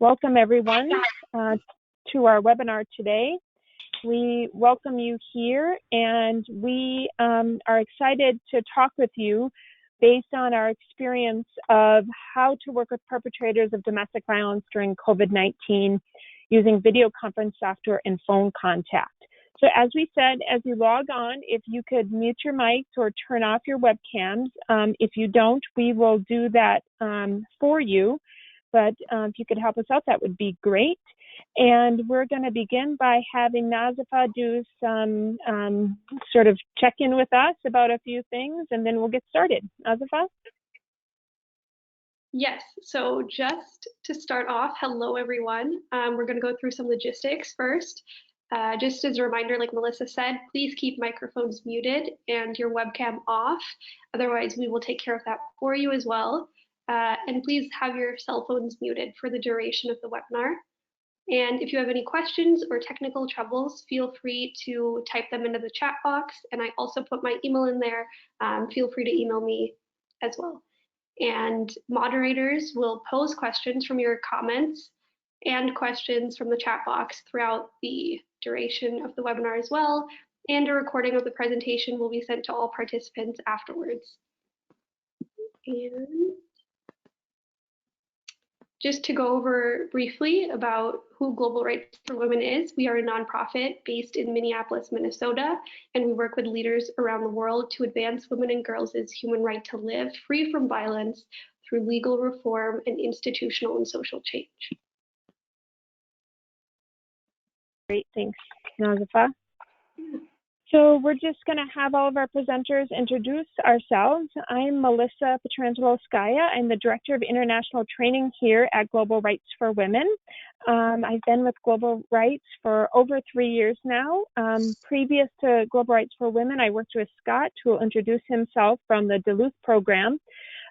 Welcome everyone to our webinar today. We welcome you here, and we are excited to talk with you based on our experience of how to work with perpetrators of domestic violence during COVID-19 using video conference software and phone contact. So as we said, as you log on, if you could mute your mics or turn off your webcams. If you don't, we will do that for you. But if you could help us out, that would be great. And we're going to begin by having Nazifa do some sort of check-in with us about a few things, and then we'll get started. Nazifa? Yes, so just to start off, hello everyone. We're going to go through some logistics first. Just as a reminder, like Melissa said, please keep microphones muted and your webcam off. Otherwise, we will take care of that for you as well. And please have your cell phones muted for the duration of the webinar. And if you have any questions or technical troubles, feel free to type them into the chat box. And I also put my email in there. Feel free to email me as well. And moderators will pose questions from your comments and questions from the chat box throughout the duration of the webinar as well. And a recording of the presentation will be sent to all participants afterwards. And just to go over briefly about who Global Rights for Women is, we are a nonprofit based in Minneapolis, Minnesota, and we work with leaders around the world to advance women and girls' human right to live free from violence through legal reform and institutional and social change. Great, thanks, Nazifa. So we're just going to have all of our presenters introduce ourselves. I'm Melissa Petrangelo Scaia. I'm the Director of International Training here at Global Rights for Women. I've been with Global Rights for over 3 years now. Previous to Global Rights for Women, I worked with Scott, who will introduce himself, from the Duluth program.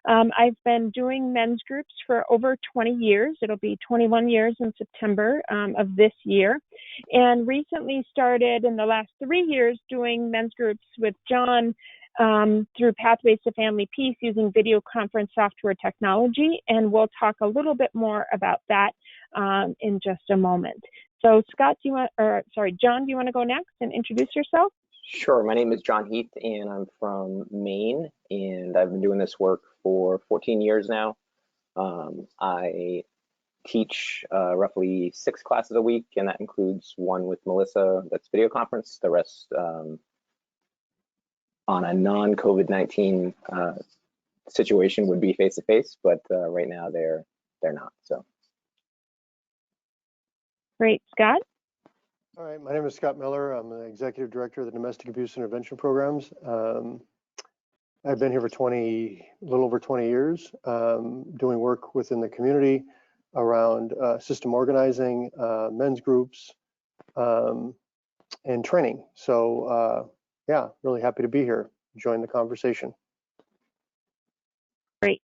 I've been doing men's groups for over 20 years. It'll be 21 years in September of this year. And recently started in the last 3 years doing men's groups with John through Pathways to Family Peace using video conference software technology. And we'll talk a little bit more about that in just a moment. So Scott, John, do you want to go next and introduce yourself? Sure. My name is John Heath, and I'm from Maine, and I've been doing this work for 14 years now. I teach roughly 6 classes a week, and that includes one with Melissa that's video conference, the rest on a non-COVID-19 situation would be face-to-face, but right now they're not. So. Great. Scott? All right, my name is Scott Miller. I'm the Executive Director of the Domestic Abuse Intervention Programs. I've been here for a little over 20 years, doing work within the community around system organizing, men's groups, and training. So yeah, really happy to be here, join the conversation. Great.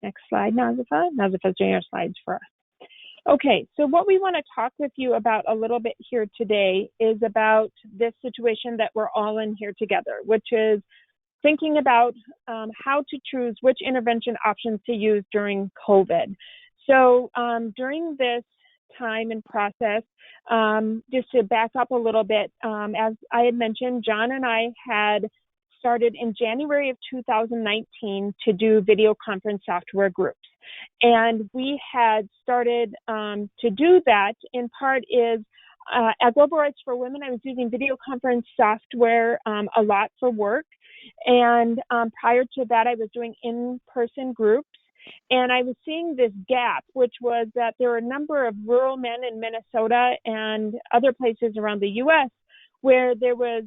Next slide, Nazifa. Nazifa's doing our slides for us. Okay, so what we want to talk with you about a little bit here today is about this situation that we're all in here together, which is thinking about how to choose which intervention options to use during COVID. So during this time and process, just to back up a little bit, as I had mentioned, John and I had started in January of 2019 to do video conference software groups. And we had started to do that in part is at Global Rights for Women, I was using video conference software a lot for work. And prior to that, I was doing in-person groups. And I was seeing this gap, which was that there were a number of rural men in Minnesota and other places around the U.S. where there was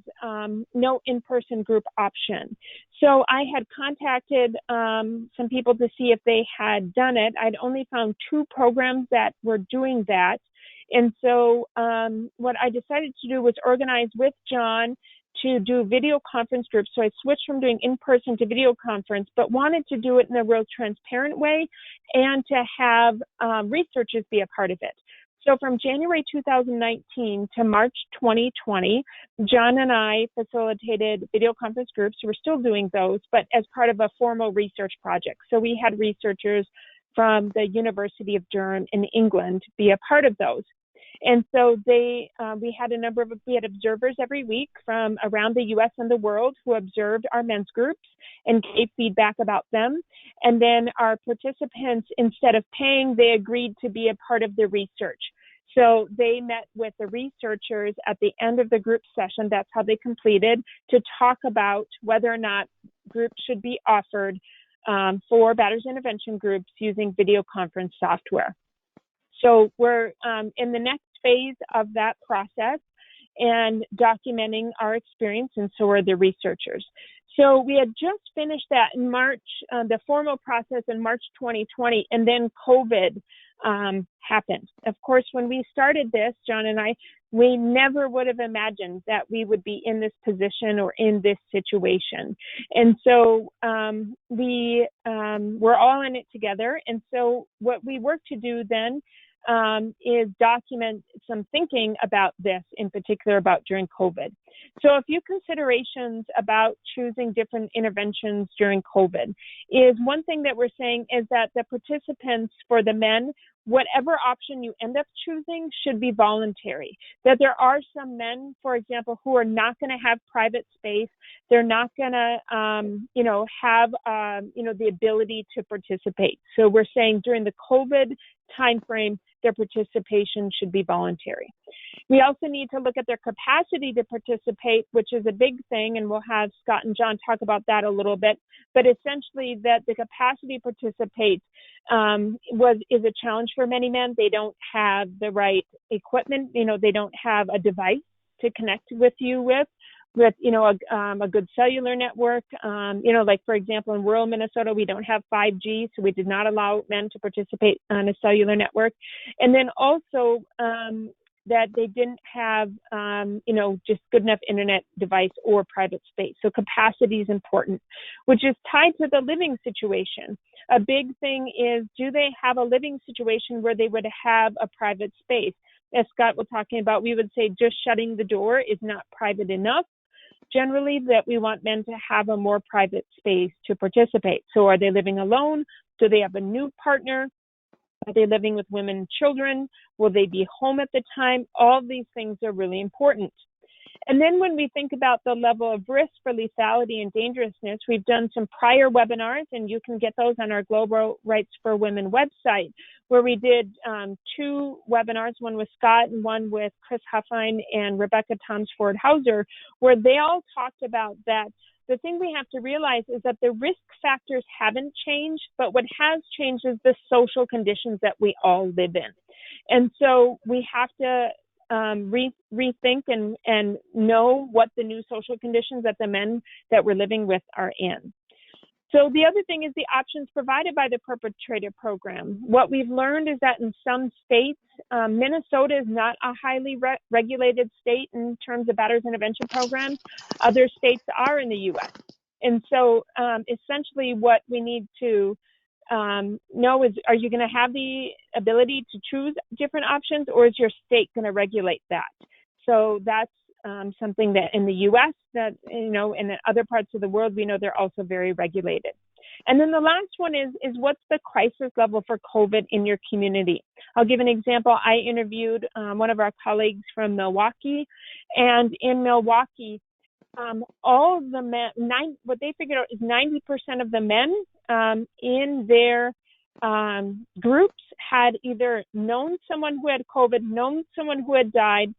no in-person group option. So I had contacted some people to see if they had done it. I'd only found 2 programs that were doing that. And so what I decided to do was organize with John to do video conference groups. So I switched from doing in-person to video conference, but wanted to do it in a real transparent way and to have researchers be a part of it. So from January 2019 to March 2020, John and I facilitated video conference groups. We're still doing those, but as part of a formal research project. So we had researchers from the University of Durham in England be a part of those. And so we had observers every week from around the US and the world who observed our men's groups and gave feedback about them. And then our participants, instead of paying, they agreed to be a part of the research. So they met with the researchers at the end of the group session, that's how they completed, to talk about whether or not groups should be offered for batterers intervention groups using video conference software. So we're in the next phase of that process and documenting our experience, and so are the researchers. So we had just finished that in March, the formal process in March 2020, and then COVID happened. Of course, when we started this, John and I, we never would have imagined that we would be in this position or in this situation. And so we were all in it together. And so what we worked to do then is document some thinking about this, in particular about during COVID. So a few considerations about choosing different interventions during COVID is, one thing that we're saying is that the participants, for the men, whatever option you end up choosing should be voluntary. That there are some men, for example, who are not going to have private space. They're not going to, have, the ability to participate. So we're saying during the COVID timeframe, their participation should be voluntary. We also need to look at their capacity to participate, which is a big thing, and we'll have Scott and John talk about that a little bit. But essentially, that the capacity to participate is a challenge for many men. They don't have the right equipment. They don't have a device to connect with you with a good cellular network. Like, for example, in rural Minnesota, we don't have 5G, so we did not allow men to participate on a cellular network. And then also that they didn't have, just good enough internet device or private space. So capacity is important, which is tied to the living situation. A big thing is, do they have a living situation where they would have a private space? As Scott was talking about, we would say just shutting the door is not private enough. Generally, that we want men to have a more private space to participate. So are they living alone? Do they have a new partner? Are they living with women and children? Will they be home at the time? All these things are really important. And then when we think about the level of risk for lethality and dangerousness, we've done some prior webinars, and you can get those on our Global Rights for Women website, where we did 2 webinars, one with Scott and one with Chris Huffine and Rebecca Tomsford-Hauser, where they all talked about that. The thing we have to realize is that the risk factors haven't changed, but what has changed is the social conditions that we all live in. And so we have to rethink and know what the new social conditions that the men that we're living with are in. So the other thing is the options provided by the Perpetrator program. What we've learned is that in some states, Minnesota is not a highly regulated state in terms of batterers intervention programs. Other states are in the U.S. And so essentially what we need to know is, are you going to have the ability to choose different options, or is your state going to regulate that? So that's something that in the U.S. that, in other parts of the world, we know they're also very regulated. And then the last one is what's the crisis level for COVID in your community? I'll give an example. I interviewed one of our colleagues from Milwaukee, and in Milwaukee, all of the men, what they figured out is 90% of the men in their groups had either known someone who had COVID, known someone who had died,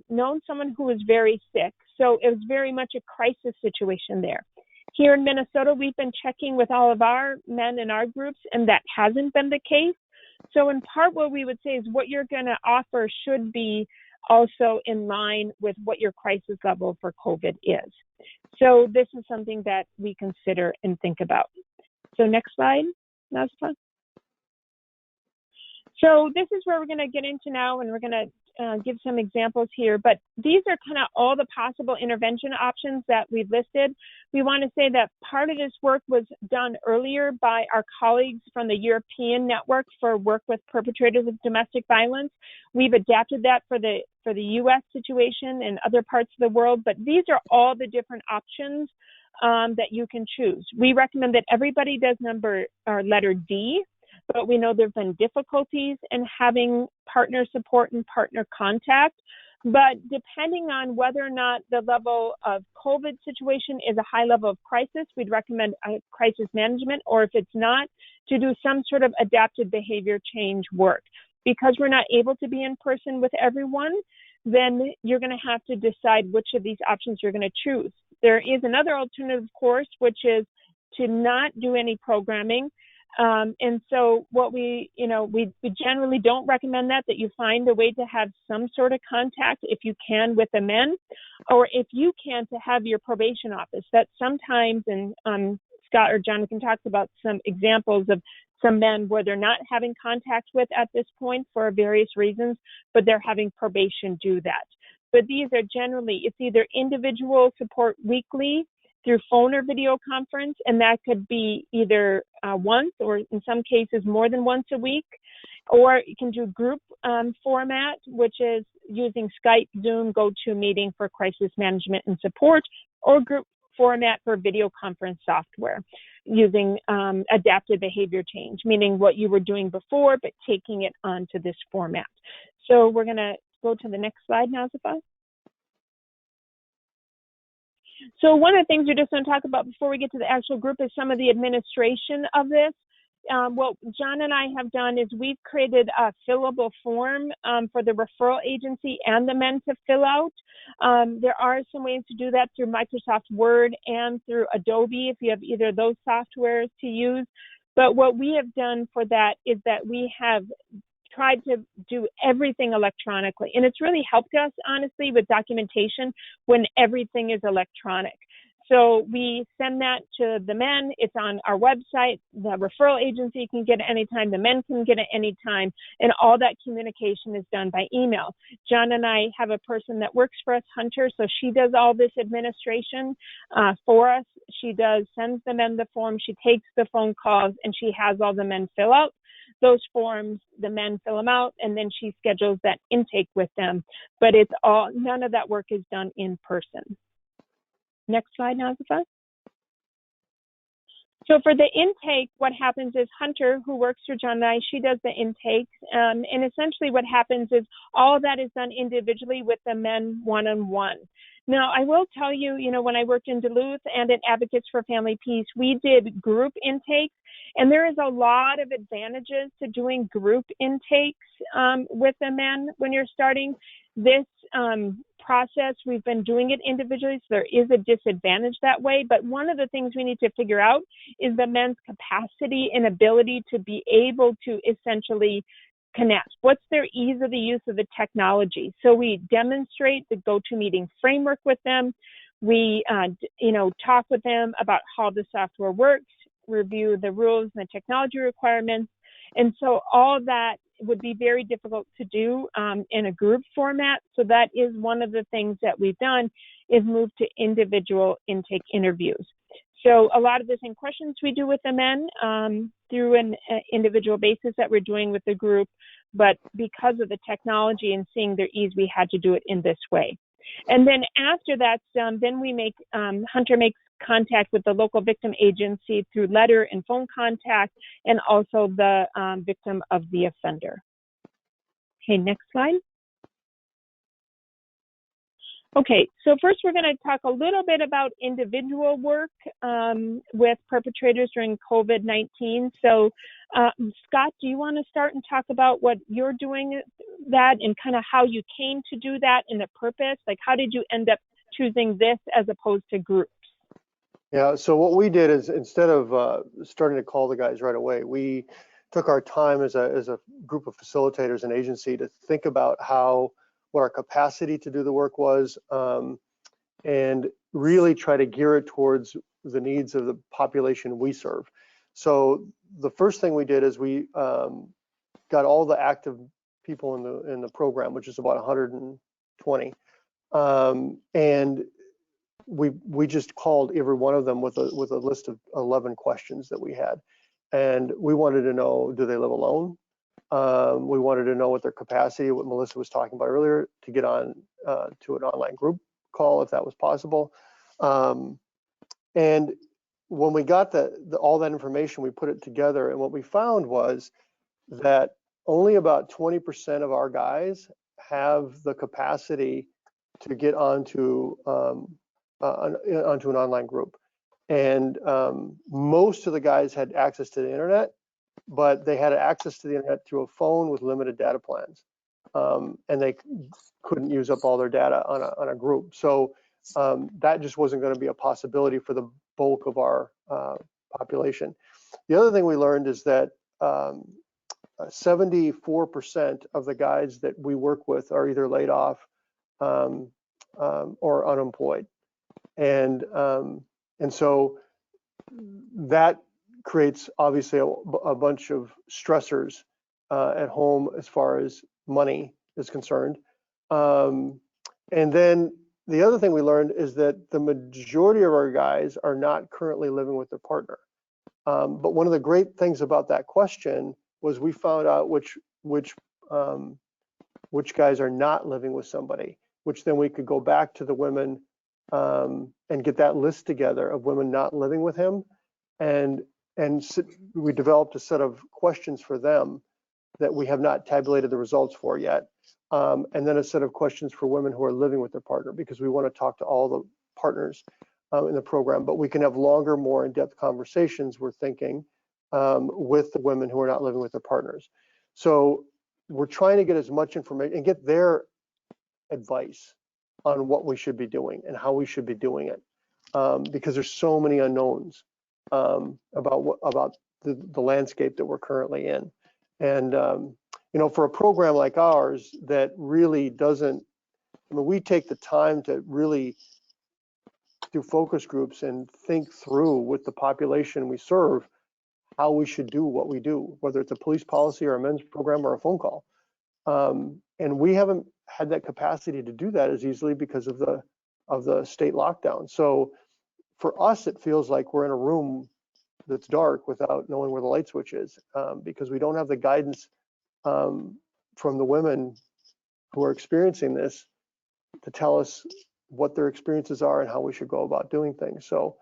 known someone who was very sick. So it was very much a crisis situation there. Here in Minnesota, we've been checking with all of our men in our groups, and that hasn't been the case. So in part, what we would say is what you're going to offer should be also in line with what your crisis level for COVID is. So this is something that we consider and think about. So next slide, Nazfa. So this is where we're going to get into now, and we're going to give some examples here, but these are kind of all the possible intervention options that we've listed. We want to say that part of this work was done earlier by our colleagues from the European Network for Work with Perpetrators of Domestic Violence. We've adapted that for the U.S. situation and other parts of the world, but these are all the different options that you can choose. We recommend that everybody does letter D. but we know there have been difficulties in having partner support and partner contact. But depending on whether or not the level of COVID situation is a high level of crisis, we'd recommend crisis management, or if it's not, to do some sort of adaptive behavior change work. Because we're not able to be in person with everyone, then you're going to have to decide which of these options you're going to choose. There is another alternative course, which is to not do any programming. And so what we generally don't recommend that you find a way to have some sort of contact, if you can, with the men, or if you can, to have your probation office. That sometimes, and Scott or Jonathan talks about some examples of some men where they're not having contact with at this point for various reasons, but they're having probation do that. But these are generally, it's either individual support weekly through phone or video conference, and that could be either once or in some cases more than once a week, or you can do group format, which is using Skype, Zoom, GoToMeeting for crisis management and support, or group format for video conference software using adaptive behavior change, meaning what you were doing before, but taking it onto this format. So we're going to go to the next slide now, Zafar. So one of the things we just want to talk about before we get to the actual group is some of the administration of this. What John and I have done is we've created a fillable form for the referral agency and the men to fill out. There are some ways to do that through Microsoft Word and through Adobe if you have either of those softwares to use. But what we have done for that is that we have tried to do everything electronically. And it's really helped us, honestly, with documentation when everything is electronic. So we send that to the men. It's on our website. The referral agency can get it anytime. The men can get it anytime. And all that communication is done by email. John and I have a person that works for us, Hunter, so she does all this administration for us. She sends the men the form. She takes the phone calls, and she has all the men fill out those forms. The men fill them out, and then she schedules that intake with them. But none of that work is done in person. Next slide, Nazifa. So for the intake, what happens is Hunter, who works for John and I, she does the intake. And essentially what happens is all of that is done individually with the men one-on-one. Now, I will tell you, when I worked in Duluth and at Advocates for Family Peace, we did group intakes. And there is a lot of advantages to doing group intakes with the men when you're starting this process. We've been doing it individually, so there is a disadvantage that way. But one of the things we need to figure out is the men's capacity and ability to be able to essentially connect. What's their ease of the use of the technology? So we demonstrate the GoToMeeting framework with them. We, talk with them about how the software works, review the rules and the technology requirements. And so all of that would be very difficult to do in a group format. So that is one of the things that we've done is move to individual intake interviews. So a lot of the same questions we do with the men through an individual basis that we're doing with the group, but because of the technology and seeing their ease, we had to do it in this way. And then after that's done, then we Hunter makes contact with the local victim agency through letter and phone contact, and also the victim of the offender. Okay, next slide. Okay, so first we're going to talk a little bit about individual work with perpetrators during COVID-19. So Scott, do you want to start and talk about what you're doing that and kind of how you came to do that and the purpose? Like, how did you end up choosing this as opposed to groups? Yeah, so what we did is instead of starting to call the guys right away, we took our time as a group of facilitators and agency to think about what our capacity to do the work was, and really try to gear it towards the needs of the population we serve. So the first thing we did is we got all the active people in the program, which is about 120, and we just called every one of them with a list of 11 questions that we had, and we wanted to know, do they live alone? We wanted to know what their capacity, what Melissa was talking about earlier, to get on to an online group call if that was possible. And when we got all that information, we put it together, and what we found was that only about 20% of our guys have the capacity to get onto onto an online group. And most of the guys had access to the internet, but they had access to the internet through a phone with limited data plans. And they couldn't use up all their data on a group. So that just wasn't going to be a possibility for the bulk of our population. The other thing we learned is that 74% of the guys that we work with are either laid off or unemployed. And so that creates obviously a bunch of stressors at home as far as money is concerned. And then the other thing we learned is that the majority of our guys are not currently living with their partner. But one of the great things about that question was we found out which guys are not living with somebody, which then we could go back to the women and get that list together of women not living with him. And we developed a set of questions for them that we have not tabulated the results for yet. And then a set of questions for women who are living with their partner, because we want to talk to all the partners in the program, but we can have longer, more in-depth conversations, we're thinking, with the women who are not living with their partners. So we're trying to get as much information and get their advice on what we should be doing and how we should be doing it, because there's so many unknowns about the landscape that we're currently in. And you know, for a program like ours that really doesn't, I mean, we take the time to really do focus groups and think through with the population we serve how we should do what we do, whether it's a police policy or a men's program or a phone call. And we haven't had that capacity to do that as easily because of the state lockdown. So for us, it feels like we're in a room that's dark without knowing where the light switch is, because we don't have the guidance from the women who are experiencing this to tell us what their experiences are and how we should go about doing things. So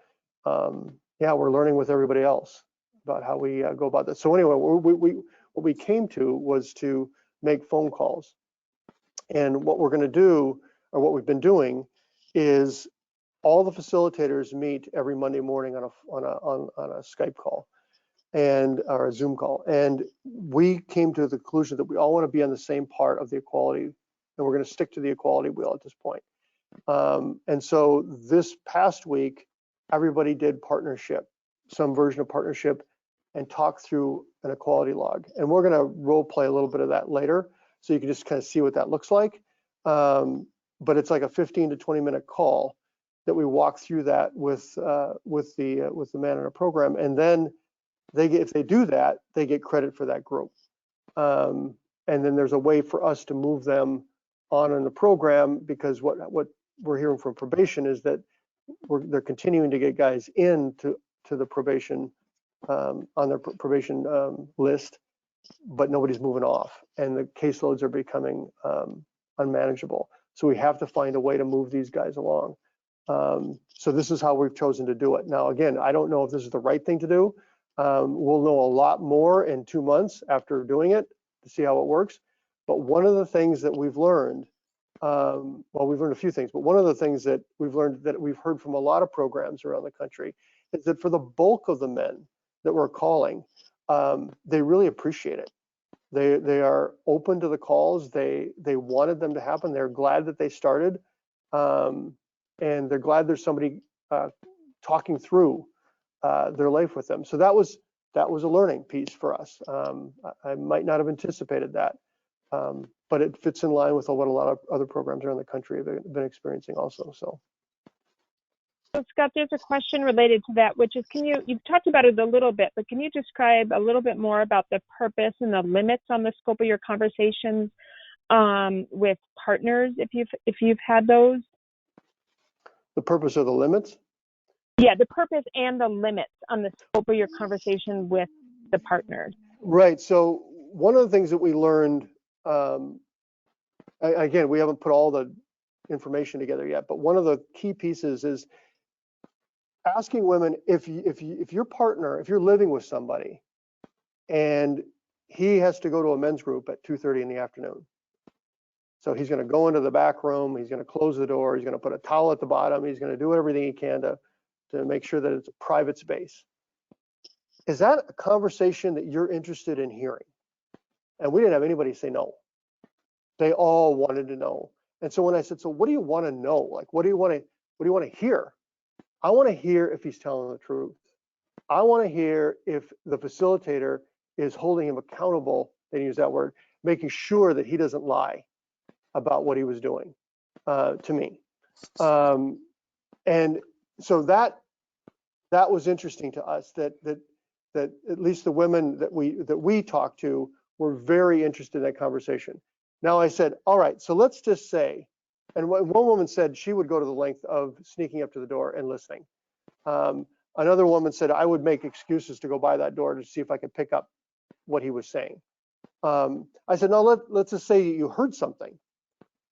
yeah, we're learning with everybody else about how we go about this. So anyway, what we came to was to make phone calls. And what we're going to do, or what we've been doing, is all the facilitators meet every Monday morning on a Skype call or a Zoom call. And we came to the conclusion that we all want to be on the same part of the equality, and we're going to stick to the equality wheel at this point. And so this past week, everybody did partnership, some version of partnership, and talk through an equality log. And we're going to role play a little bit of that later, so you can just kind of see what that looks like. But it's like a 15 to 20-minute call that we walk through that with the man in a program, and then if they do that, they get credit for that group. And then there's a way for us to move them on in the program, because what we're hearing from probation is that they're continuing to get guys into the probation on their probation list, but nobody's moving off, and the caseloads are becoming unmanageable. So we have to find a way to move these guys along. So this is how we've chosen to do it. Now, again, I don't know if this is the right thing to do. We'll know a lot more in 2 months after doing it to see how it works. But one of the things that we've learned, well, we've learned a few things, but one of the things that we've learned that we've heard from a lot of programs around the country is that for the bulk of the men that we're calling, they really appreciate it. They are open to the calls. They wanted them to happen. They're glad that they started, and they're glad there's somebody talking through their life with them. So that was a learning piece for us. I might not have anticipated that, but it fits in line with what a lot of other programs around the country have been experiencing also. So Scott, there's a question related to that, which is, you've talked about it a little bit, but can you describe a little bit more about the purpose and the limits on the scope of your conversations with partners, if you've had those? The purpose of the limits? Yeah, the purpose and the limits on the scope of your conversation with the partners. Right. So one of the things that we learned, again, we haven't put all the information together yet, but one of the key pieces is asking women, if your partner, if you're living with somebody and he has to go to a men's group at 2:30 in the afternoon. So he's going to go into the back room, he's going to close the door, he's going to put a towel at the bottom, he's going to do everything he can to make sure that it's a private space. Is that a conversation that you're interested in hearing? And we didn't have anybody say no. They all wanted to know. And so when I said, so what do you want to know? Like, what do you want to hear? I want to hear if he's telling the truth. I want to hear if the facilitator is holding him accountable, they use that word, making sure that he doesn't lie about what he was doing to me. And so that was interesting to us, that at least the women that we talked to were very interested in that conversation. Now I said, all right, so let's just say, and one woman said she would go to the length of sneaking up to the door and listening. Another woman said, I would make excuses to go by that door to see if I could pick up what he was saying. I said, no, let's just say you heard something.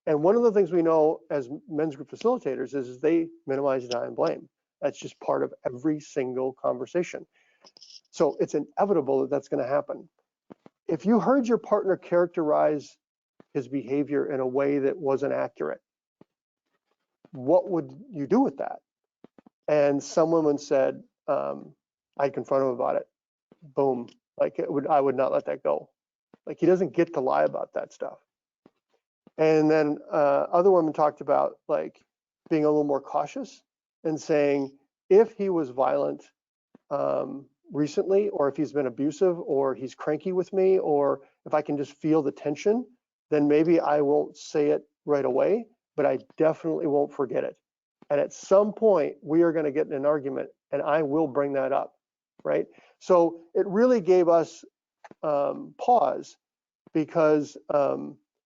And one of the things we know as men's group facilitators is they minimize, deny, and blame. That's just part of every single conversation. So it's inevitable that that's going to happen. If you heard your partner characterize his behavior in a way that wasn't accurate, what would you do with that? And some women said, I'd confront him about it. Boom. Like I would not let that go. Like he doesn't get to lie about that stuff. And then other women talked about like being a little more cautious and saying, if he was violent recently, or if he's been abusive, or he's cranky with me, or if I can just feel the tension, then maybe I won't say it right away, but I definitely won't forget it. And at some point, we are going to get in an argument, and I will bring that up, right? So it really gave us pause, because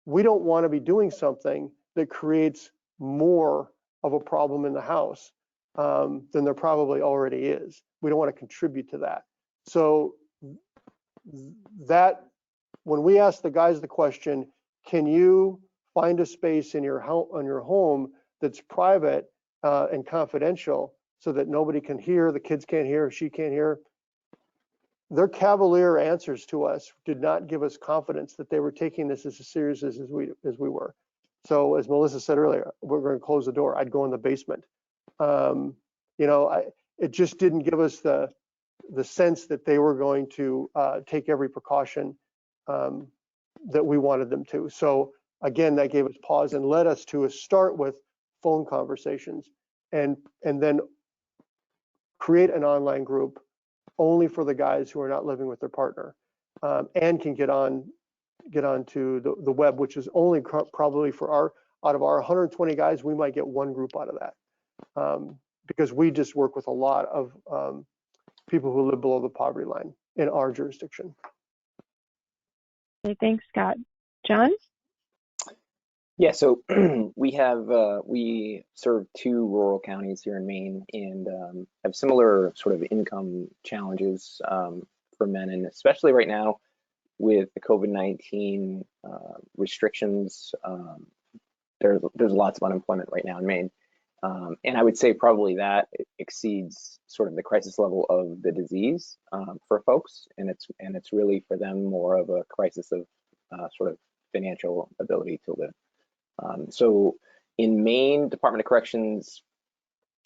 we don't want to be doing something that creates more of a problem in the house than there probably already is. We don't want to contribute to that. So that, when we ask the guys the question, can you find a space in your home that's private and confidential so that nobody can hear, the kids can't hear, she can't hear? Their cavalier answers to us did not give us confidence that they were taking this as serious as we were. So as Melissa said earlier, we're going to close the door. I'd go in the basement. It just didn't give us the sense that they were going to take every precaution that we wanted them to. So again, that gave us pause and led us to start with phone conversations and then create an online group only for the guys who are not living with their partner and can get onto the web, which is only probably for out of our 120 guys, we might get one group out of that, because we just work with a lot of people who live below the poverty line in our jurisdiction. Okay, thanks, Scott. John? Yeah, so we serve 2 rural counties here in Maine, and have similar sort of income challenges for men, and especially right now with the COVID-19 restrictions, there's lots of unemployment right now in Maine, and I would say probably that exceeds sort of the crisis level of the disease for folks, and it's really for them more of a crisis of sort of financial ability to live. So in Maine, Department of Corrections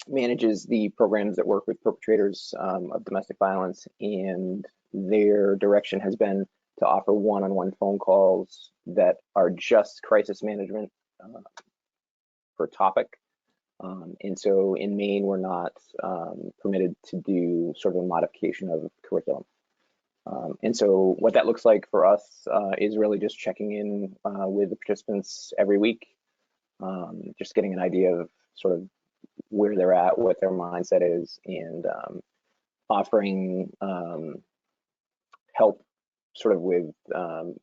manages the programs that work with perpetrators of domestic violence, and their direction has been to offer one-on-one phone calls that are just crisis management per topic. And so in Maine, we're not permitted to do sort of a modification of curriculum. And so what that looks like for us is really just checking in with the participants every week, just getting an idea of sort of where they're at, what their mindset is, and offering help sort of with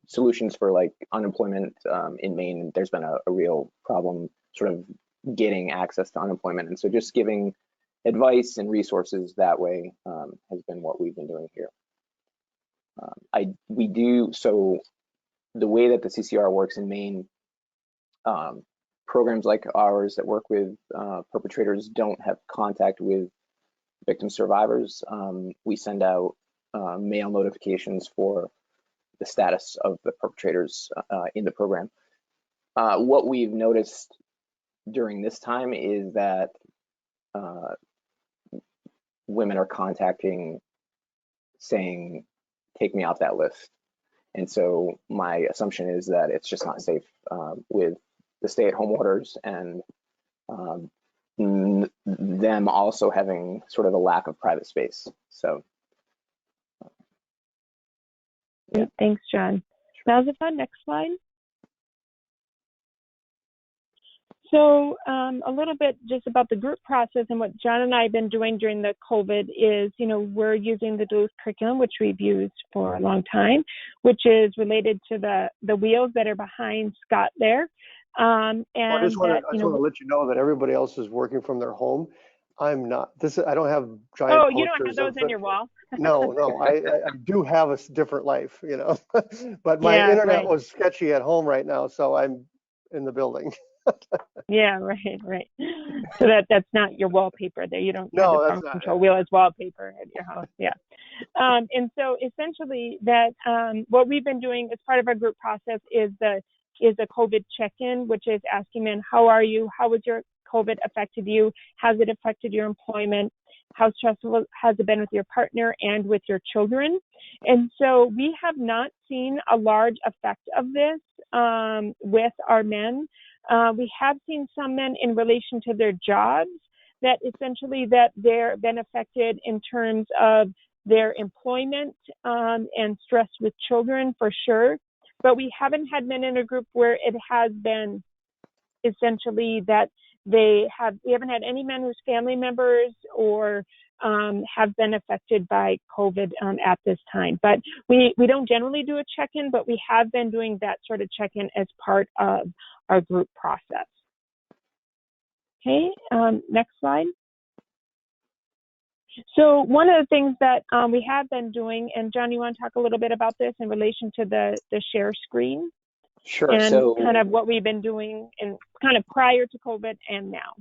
solutions for like unemployment in Maine. There's been a real problem sort of getting access to unemployment. And so just giving advice and resources that way has been what we've been doing here. So the way that the CCR works in Maine, programs like ours that work with perpetrators don't have contact with victim survivors, we send out mail notifications for the status of the perpetrators in the program. What we've noticed during this time is that women are contacting saying, take me off that list. And so my assumption is that it's just not safe with the stay-at-home orders and them also having sort of a lack of private space. So. Yeah. Thanks, John. Nazifa, next slide. So a little bit just about the group process and what John and I have been doing during the COVID is, we're using the Duluth curriculum, which we've used for a long time, which is related to the wheels that are behind Scott there. And I just want to let you know that everybody else is working from their home. I'm not. I don't have giant posters. Oh, you don't have those on your wall? No. I do have a different life, but my internet was sketchy at home right now, so I'm in the building. Yeah, right. So that's not your wallpaper there. You don't have the power control wheel as wallpaper at your house. Yeah. And so essentially that what we've been doing as part of our group process is a COVID check-in, which is asking men, how are you? How has your COVID affected you? Has it affected your employment? How stressful has it been with your partner and with your children? And so we have not seen a large effect of this with our men. We have seen some men in relation to their jobs that essentially that they're been affected in terms of their employment and stress with children for sure. But we haven't had men in a group where it has been essentially that we haven't had any men whose family members or have been affected by COVID at this time. But we don't generally do a check-in, but we have been doing that sort of check-in as part of our group process. Okay, next slide. So one of the things that we have been doing, and John, you want to talk a little bit about this in relation to the share screen? Sure. And so kind of what we've been doing in kind of prior to COVID and now.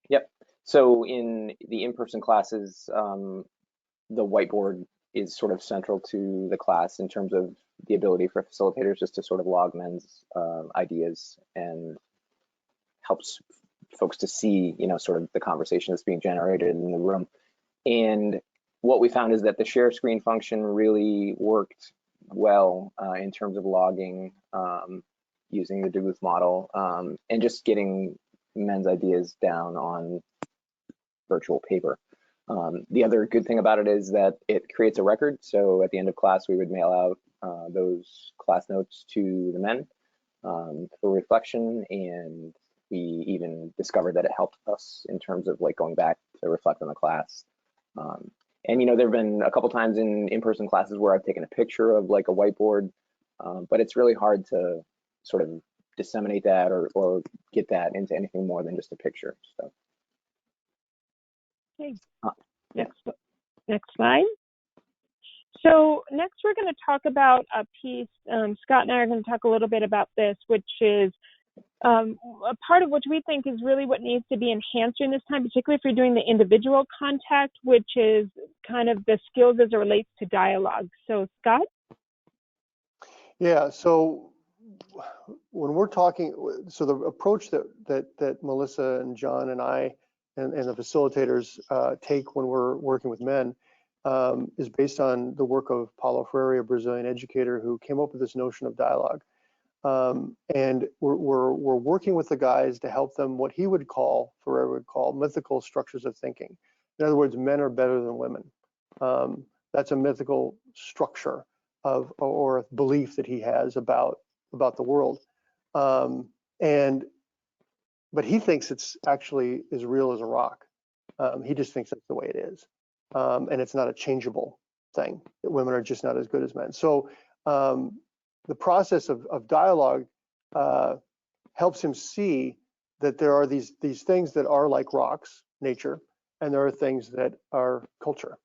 Yep. So in the in-person classes, the whiteboard is sort of central to the class in terms of the ability for facilitators just to sort of log men's ideas and helps folks to see, sort of the conversation that's being generated in the room. And what we found is that the share screen function really worked well in terms of logging using the Duluth model and just getting men's ideas down on virtual paper. The other good thing about it is that it creates a record. So at the end of class, we would mail out those class notes to the men for reflection. And we even discovered that it helped us in terms of like going back to reflect on the class. And there have been a couple times in in-person classes where I've taken a picture of like a whiteboard, but it's really hard to sort of disseminate that or get that into anything more than just a picture. So. Okay. Next slide. So next we're going to talk about a piece, Scott and I are going to talk a little bit about this, which is a part of which we think is really what needs to be enhanced during this time, particularly if you're doing the individual contact, which is kind of the skills as it relates to dialogue. So Scott? Yeah, so when we're talking, so the approach that Melissa and John and I and the facilitators take when we're working with men is based on the work of Paulo Ferreira, a Brazilian educator who came up with this notion of dialogue. And we're working with the guys to help them what Ferreira would call mythical structures of thinking. In other words, men are better than women. That's a mythical structure or a belief that he has about the world. But he thinks it's actually as real as a rock. He just thinks that's the way it is. And it's not a changeable thing, that women are just not as good as men. So the process of dialogue helps him see that there are these things that are like rocks, nature, and there are things that are culture,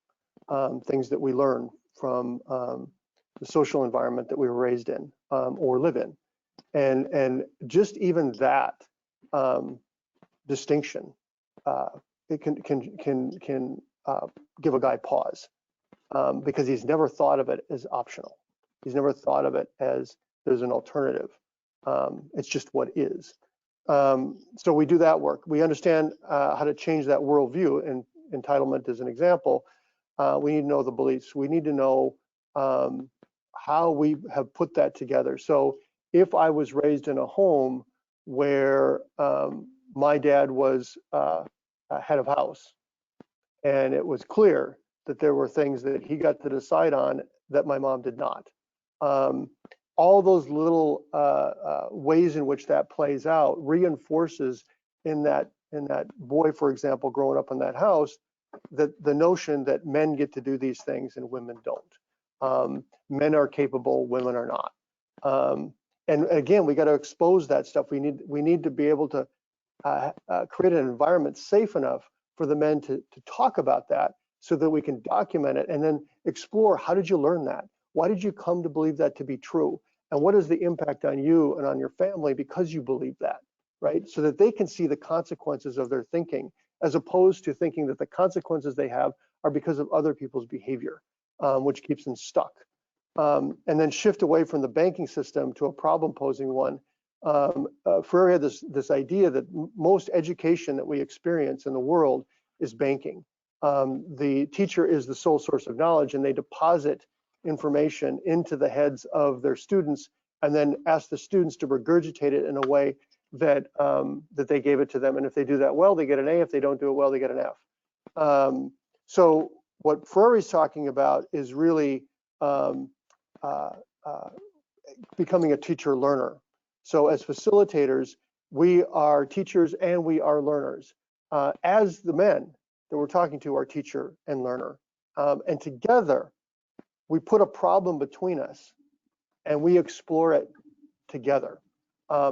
things that we learn from the social environment that we were raised in or live in. And just even that distinction, it can give a guy pause, because he's never thought of it as optional. He's never thought of it as there's an alternative. It's just what is. So we do that work. We understand how to change that worldview, and entitlement is an example. We need to know the beliefs. We need to know how we have put that together. So if I was raised in a home where my dad was head of house, and it was clear that there were things that he got to decide on that my mom did not. All those little ways in which that plays out reinforces in that boy, for example, growing up in that house, that the notion that men get to do these things and women don't. Men are capable, women are not. And again, we got to expose that stuff. We need to be able to create an environment safe enough for the men to talk about that, so that we can document it and then explore, how did you learn that? Why did you come to believe that to be true? And what is the impact on you and on your family because you believe that, right? So that they can see the consequences of their thinking, as opposed to thinking that the consequences they have are because of other people's behavior, which keeps them stuck. And then shift away from the banking system to a problem-posing one. Ferreira had this idea that most education that we experience in the world is banking. The teacher is the sole source of knowledge, and they deposit information into the heads of their students, and then ask the students to regurgitate it in a way that that they gave it to them. And if they do that well, they get an A. If they don't do it well, they get an F. So what Ferreira is talking about is really becoming a teacher learner. So as facilitators, we are teachers and we are learners. As the men that we're talking to are teacher and learner. And together, we put a problem between us and we explore it together.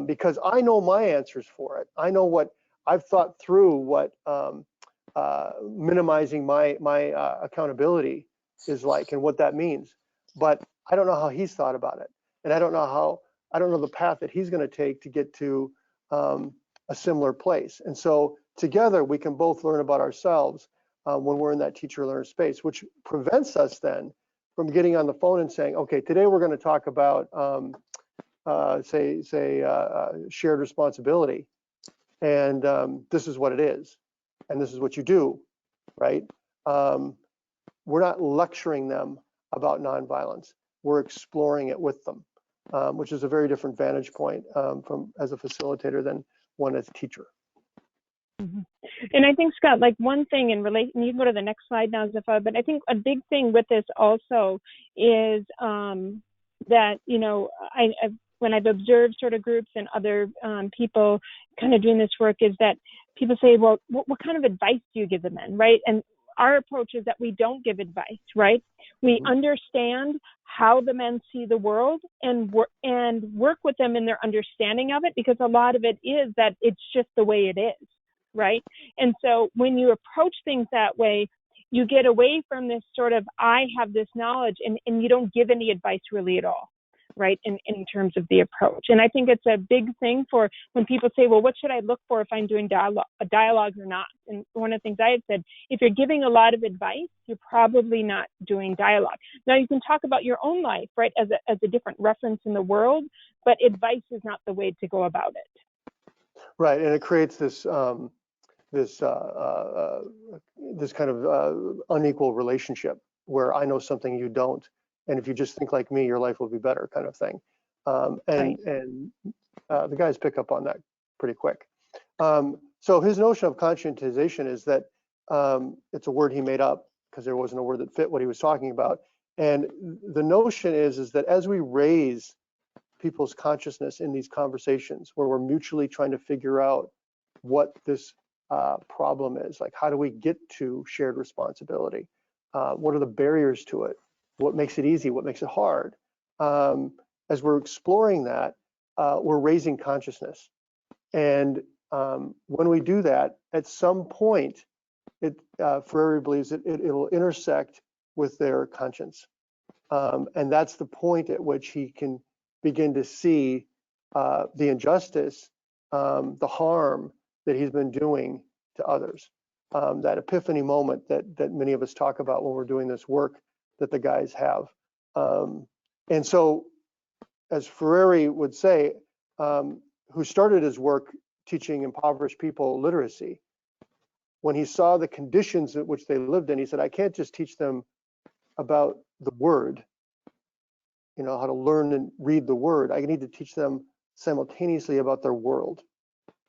Because I know my answers for it. I know what I've thought through, what minimizing my accountability is like and what that means. But I don't know how he's thought about it. And I don't know the path that he's going to take to get to a similar place. And so together we can both learn about ourselves when we're in that teacher-learner space, which prevents us then from getting on the phone and saying, okay, today we're going to talk about, shared responsibility. And this is what it is. And this is what you do, right? We're not lecturing them about nonviolence. We're exploring it with them, which is a very different vantage point from as a facilitator than one as a teacher. Mm-hmm. And I think, Scott, like one thing in relation, you can go to the next slide now, Zephyr, but I think a big thing with this also is that, you know, when I've observed sort of groups and other people kind of doing this work, is that people say, well, what kind of advice do you give the men, right? And our approach is that we don't give advice, right? We understand how the men see the world and work with them in their understanding of it, because a lot of it is that it's just the way it is, right? And so when you approach things that way, you get away from this sort of, I have this knowledge, and you don't give any advice really at all, right, in terms of the approach. And I think it's a big thing for when people say, well, what should I look for if I'm doing dialogues or not? And one of the things I had said, if you're giving a lot of advice, you're probably not doing dialogue. Now, you can talk about your own life, right, as a different reference in the world, but advice is not the way to go about it. Right, and it creates this this kind of unequal relationship where I know something you don't, and if you just think like me, your life will be better, kind of thing. And the guys pick up on that pretty quick. So his notion of conscientization is that it's a word he made up because there wasn't a word that fit what he was talking about. And the notion is that as we raise people's consciousness in these conversations where we're mutually trying to figure out what this problem is, like how do we get to shared responsibility? What are the barriers to it? What makes it easy? What makes it hard? As we're exploring that, we're raising consciousness. And when we do that, at some point, Ferreira believes that it'll intersect with their conscience. And that's the point at which he can begin to see the injustice, the harm that he's been doing to others. that epiphany moment that many of us talk about when we're doing this work that the guys have. And so, as Ferreira would say, who started his work teaching impoverished people literacy, when he saw the conditions in which they lived in, he said, I can't just teach them about the word, how to learn and read the word. I need to teach them simultaneously about their world.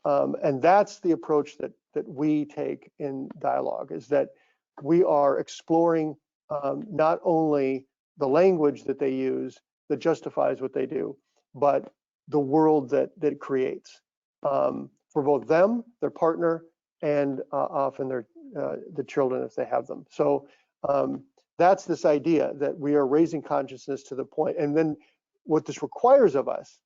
And that's the approach that we take in dialogue, is that we are exploring not only the language that they use that justifies what they do, but the world that it creates for both them, their partner, and often the children if they have them. So that's this idea that we are raising consciousness to the point. And then what this requires of us,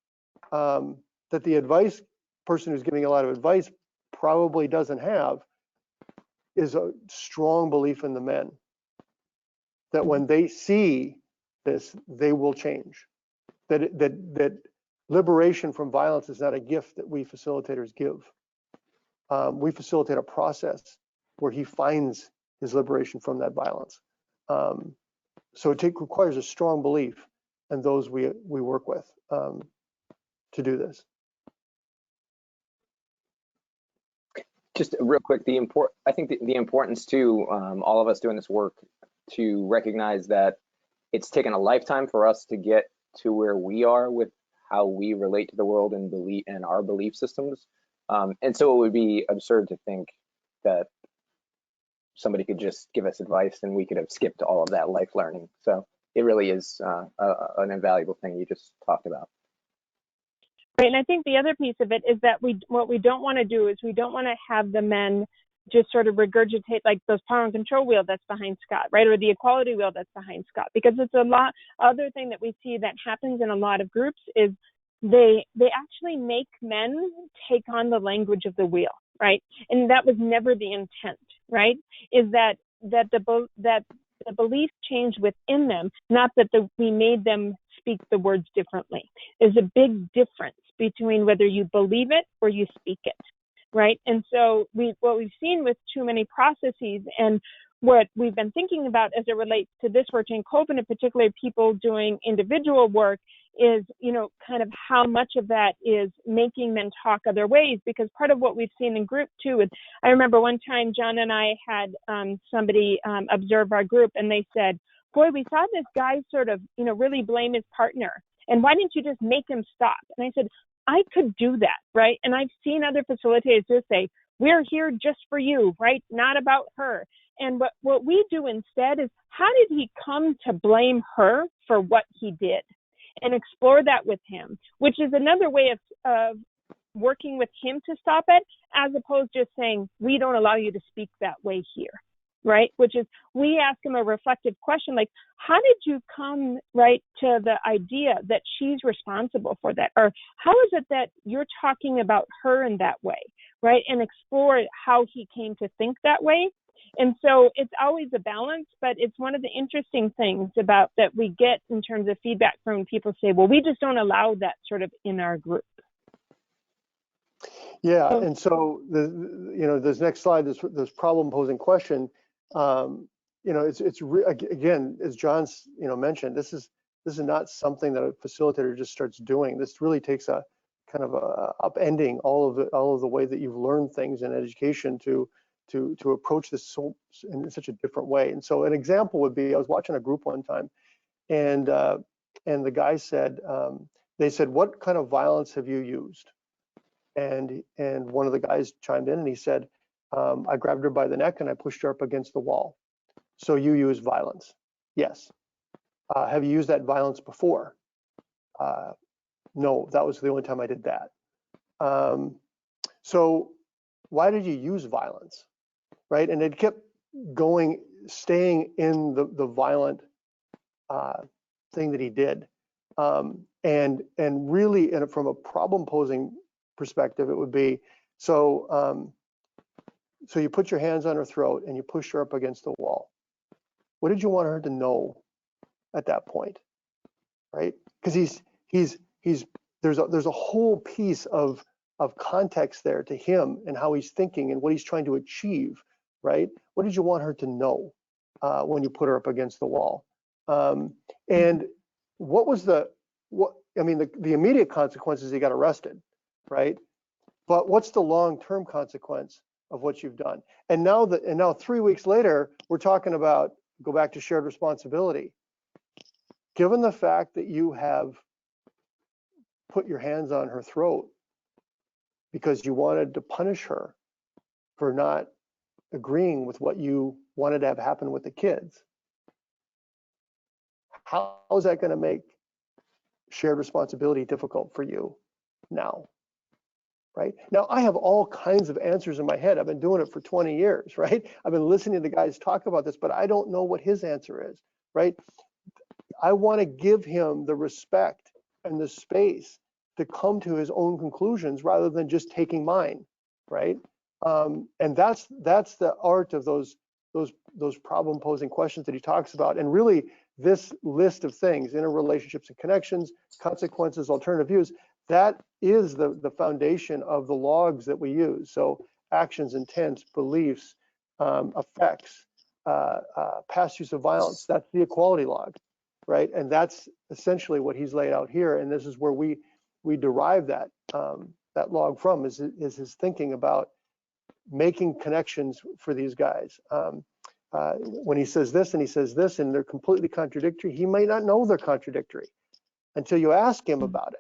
that the advice person who's giving a lot of advice probably doesn't have, is a strong belief in the men, that when they see this, they will change. That liberation from violence is not a gift that we facilitators give. We facilitate a process where he finds his liberation from that violence. So it requires a strong belief in those we work with to do this. Just real quick, I think the importance to all of us doing this work to recognize that it's taken a lifetime for us to get to where we are with how we relate to the world and believe in our belief systems. And so it would be absurd to think that somebody could just give us advice and we could have skipped all of that life learning. So it really is an invaluable thing you just talked about. Right, and I think the other piece of it is that what we don't want to do is we don't want to have the men just sort of regurgitate like those power and control wheel that's behind Scott, right, or the equality wheel that's behind Scott, because it's a lot. Other thing that we see that happens in a lot of groups is they actually make men take on the language of the wheel, right, and that was never the intent, right? Is that the belief changed within them, not that we made them speak the words differently. There's a big difference between whether you believe it or you speak it, right? And so what we've seen with too many processes, and what we've been thinking about as it relates to this work in COVID, in particular people doing individual work, is, kind of how much of that is making them talk other ways. Because part of what we've seen in group too is, I remember one time John and I had somebody observe our group, and they said, boy, we saw this guy sort of, really blame his partner. And why didn't you just make him stop? And I said, I could do that, right? And I've seen other facilitators just say, we're here just for you, right? Not about her. And what we do instead is, how did he come to blame her for what he did? And explore that with him, which is another way of working with him to stop it, as opposed to just saying, we don't allow you to speak that way here, right? Which is, we ask him a reflective question like, how did you come, right, to the idea that she's responsible for that? Or how is it that you're talking about her in that way, right? And explore how he came to think that way. And so it's always a balance, but it's one of the interesting things about that we get in terms of feedback from when people say, well, we just don't allow that sort of in our group. Yeah, and so this next slide, this problem posing question, again, as John's mentioned, this is not something that a facilitator just starts doing. This really takes a kind of a upending all of the way that you've learned things in education to approach this in such a different way. And so an example would be, I was watching a group one time, and the guy said, they said, what kind of violence have you used? And one of the guys chimed in and he said, I grabbed her by the neck and I pushed her up against the wall. So you use violence? Yes. Have you used that violence before? No, that was the only time I did that. So why did you use violence? Right? And it kept staying in the violent thing that he did. And really, from a problem posing perspective, it would be, so you put your hands on her throat and you push her up against the wall. What did you want her to know at that point? Right? Because there's a whole piece of context there to him and how he's thinking and what he's trying to achieve right? What did you want her to know when you put her up against the wall? And what was the immediate consequence is he got arrested, right? But what's the long-term consequence of what you've done? And now 3 weeks later, we're talking about, go back to shared responsibility. Given the fact that you have put your hands on her throat because you wanted to punish her for not agreeing with what you wanted to have happen with the kids, how is that going to make shared responsibility difficult for you now? Right? Now, I have all kinds of answers in my head. I've been doing it for 20 years, right? I've been listening to guys talk about this, but I don't know what his answer is, right? I want to give him the respect and the space to come to his own conclusions rather than just taking mine, right? And that's the art of those problem-posing questions that he talks about. And really, this list of things, interrelationships and connections, consequences, alternative views, that is the foundation of the logs that we use. So actions, intents, beliefs, effects, past use of violence, that's the equality log, right? And that's essentially what he's laid out here. And this is where we derive that log from, is his thinking about making connections for these guys. When he says this and he says this and they're completely contradictory, he might not know they're contradictory until you ask him about it,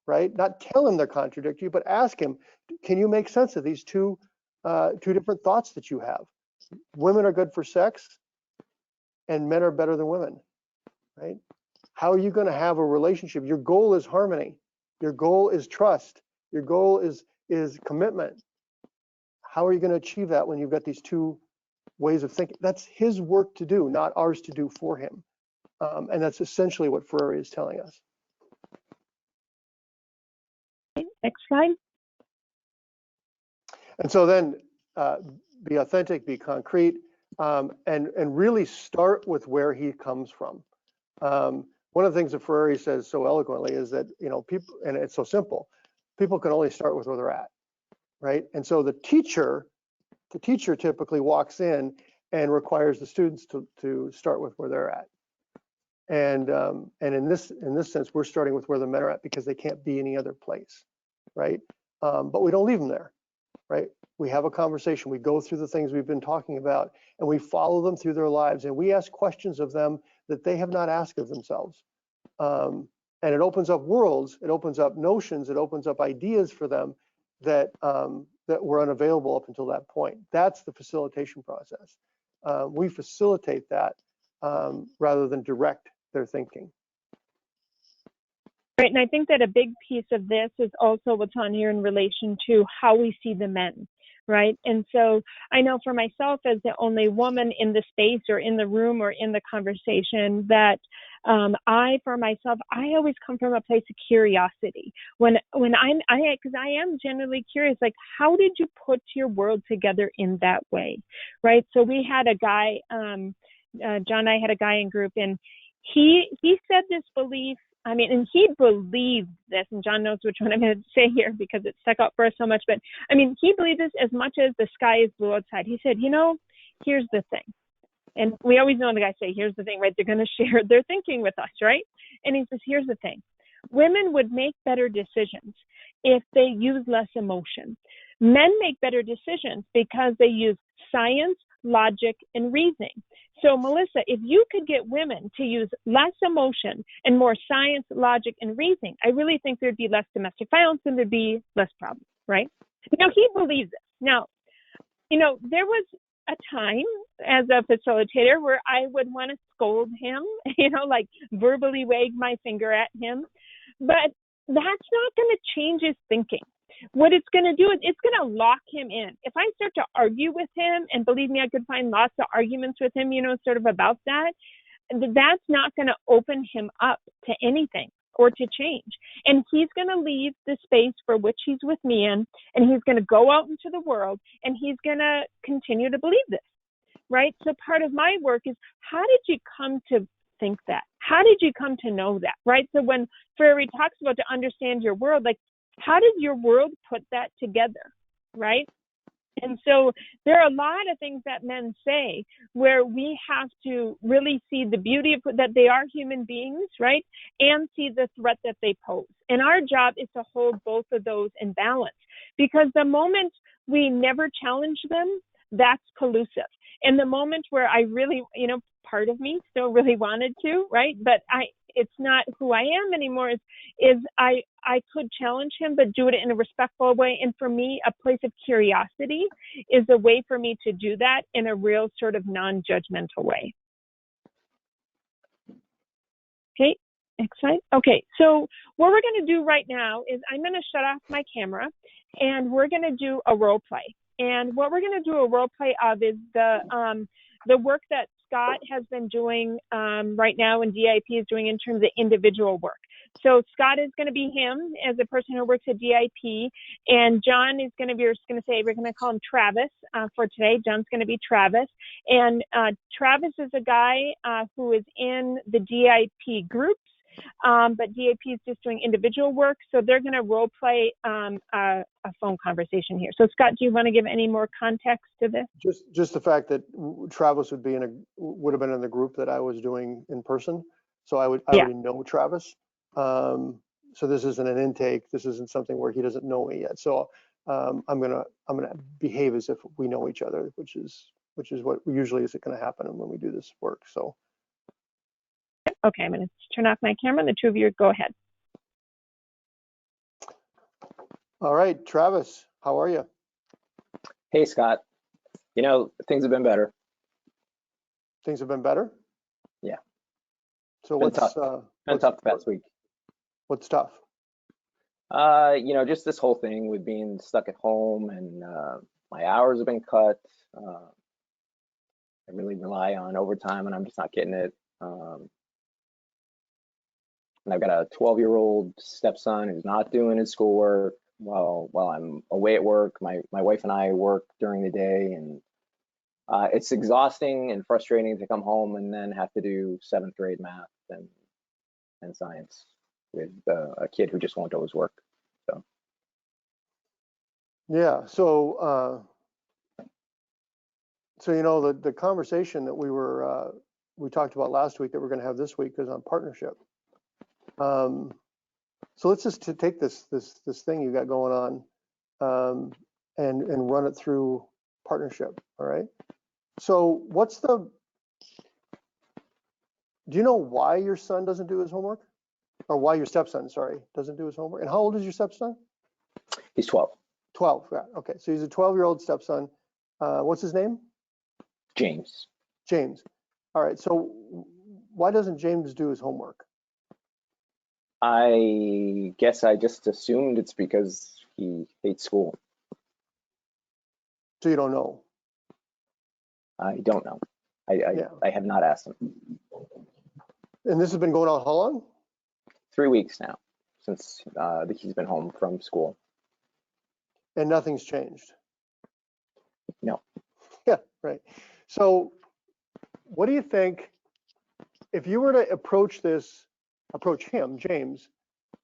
right? Not tell him they're contradictory, but ask him, can you make sense of these two different thoughts that you have? Women are good for sex and men are better than women, right? How are you going to have a relationship? Your goal is harmony. Your goal is trust. Your goal is commitment. How are you going to achieve that when you've got these two ways of thinking? That's his work to do, not ours to do for him. And that's essentially what Ferreira is telling us. Next slide. And so then be authentic, be concrete, and really start with where he comes from. One of the things that Ferreira says so eloquently is that, people, and it's so simple, people can only start with where they're at, right? And so the teacher typically walks in and requires the students to start with where they're at. And in this sense, we're starting with where the men are at because they can't be any other place, right? But we don't leave them there, right? We have a conversation, we go through the things we've been talking about, and we follow them through their lives, and we ask questions of them that they have not asked of themselves. And it opens up worlds, it opens up notions, it opens up ideas for them that were unavailable up until that point. That's the facilitation process. We facilitate that rather than direct their thinking. Right, and I think that a big piece of this is also what's on here in relation to how we see the men, right? And so I know for myself, as the only woman in the space or in the room or in the conversation, that I always come from a place of curiosity. Because I am generally curious, like, how did you put your world together in that way, right? So we had a guy, John and I had a guy in group, and he said this belief. I mean, and he believed this, and John knows which one I'm going to say here because it stuck out for us so much. But I mean, he believed this as much as the sky is blue outside. He said, here's the thing. And we always know the guys say, here's the thing, right? They're going to share their thinking with us, right? And he says, here's the thing. Women would make better decisions if they use less emotion. Men make better decisions because they use science, logic, and reasoning. So, Melissa, if you could get women to use less emotion and more science, logic, and reasoning, I really think there'd be less domestic violence and there'd be less problems, right? Now, he believes it. Now, there was a time as a facilitator where I would want to scold him, like verbally wag my finger at him. But that's not going to change his thinking. What it's going to do is it's going to lock him in. If I start to argue with him, and believe me, I could find lots of arguments with him, sort of about that, that's not going to open him up to anything or to change. And he's going to leave the space for which he's with me in, and he's going to go out into the world, and he's going to continue to believe this, right? So part of my work is, how did you come to think that? How did you come to know that, right? So when Ferreira talks about to understand your world, like, how did your world put that together, right? And so there are a lot of things that men say where we have to really see the beauty of that they are human beings, right? And see the threat that they pose. And our job is to hold both of those in balance, because the moment we never challenge them, that's collusive. And the moment where I really, part of me still really wanted to, right? But it's not who I am anymore. Is I could challenge him, but do it in a respectful way. And for me, a place of curiosity is a way for me to do that in a real sort of non-judgmental way. Okay, next slide. Okay, so what we're going to do right now is I'm going to shut off my camera, and we're going to do a role play. And what we're going to do a role play of is the work that Scott has been doing right now, and DIP is doing in terms of individual work. So Scott is going to be him as a person who works at DIP, and John is going to be, we're going to call him Travis for today. John's going to be Travis, and Travis is a guy who is in the DIP groups, but DIP is just doing individual work, so they're going to role play a phone conversation here. So Scott, do you want to give any more context to this? Just the fact that Travis would have been in the group that I was doing in person, so I already know Travis. So this isn't an intake. This isn't something where he doesn't know me yet. So I'm gonna behave as if we know each other, which is what usually is going to happen when we do this work. So. Okay, I'm going to turn off my camera, and the two of you go ahead. All right, Travis, how are you? Hey, Scott. Things have been better. Things have been better? Yeah. So Been tough the past week. What's tough? Just this whole thing with being stuck at home, and my hours have been cut. I really rely on overtime, and I'm just not getting it. And I've got a 12-year-old stepson who's not doing his schoolwork while I'm away at work. My wife and I work during the day, and it's exhausting and frustrating to come home and then have to do 7th grade math and science with a kid who just won't do his work. So. Yeah. So the conversation that we talked about last week that we're going to have this week is on partnership. So let's just take this thing you got going on and run it through partnership. All right. So do you know why your son doesn't do his homework, or why your stepson, doesn't do his homework? And how old is your stepson? He's 12. 12. Yeah. Okay. So he's a 12-year-old stepson. What's his name? James. James. All right. So why doesn't James do his homework? I guess I just assumed it's because he hates school. So you don't know? I don't know. I have not asked him. And this has been going on how long? 3 weeks now, since he's been home from school. And nothing's changed? No. Yeah, right. So what do you think, if you were to approach him, James,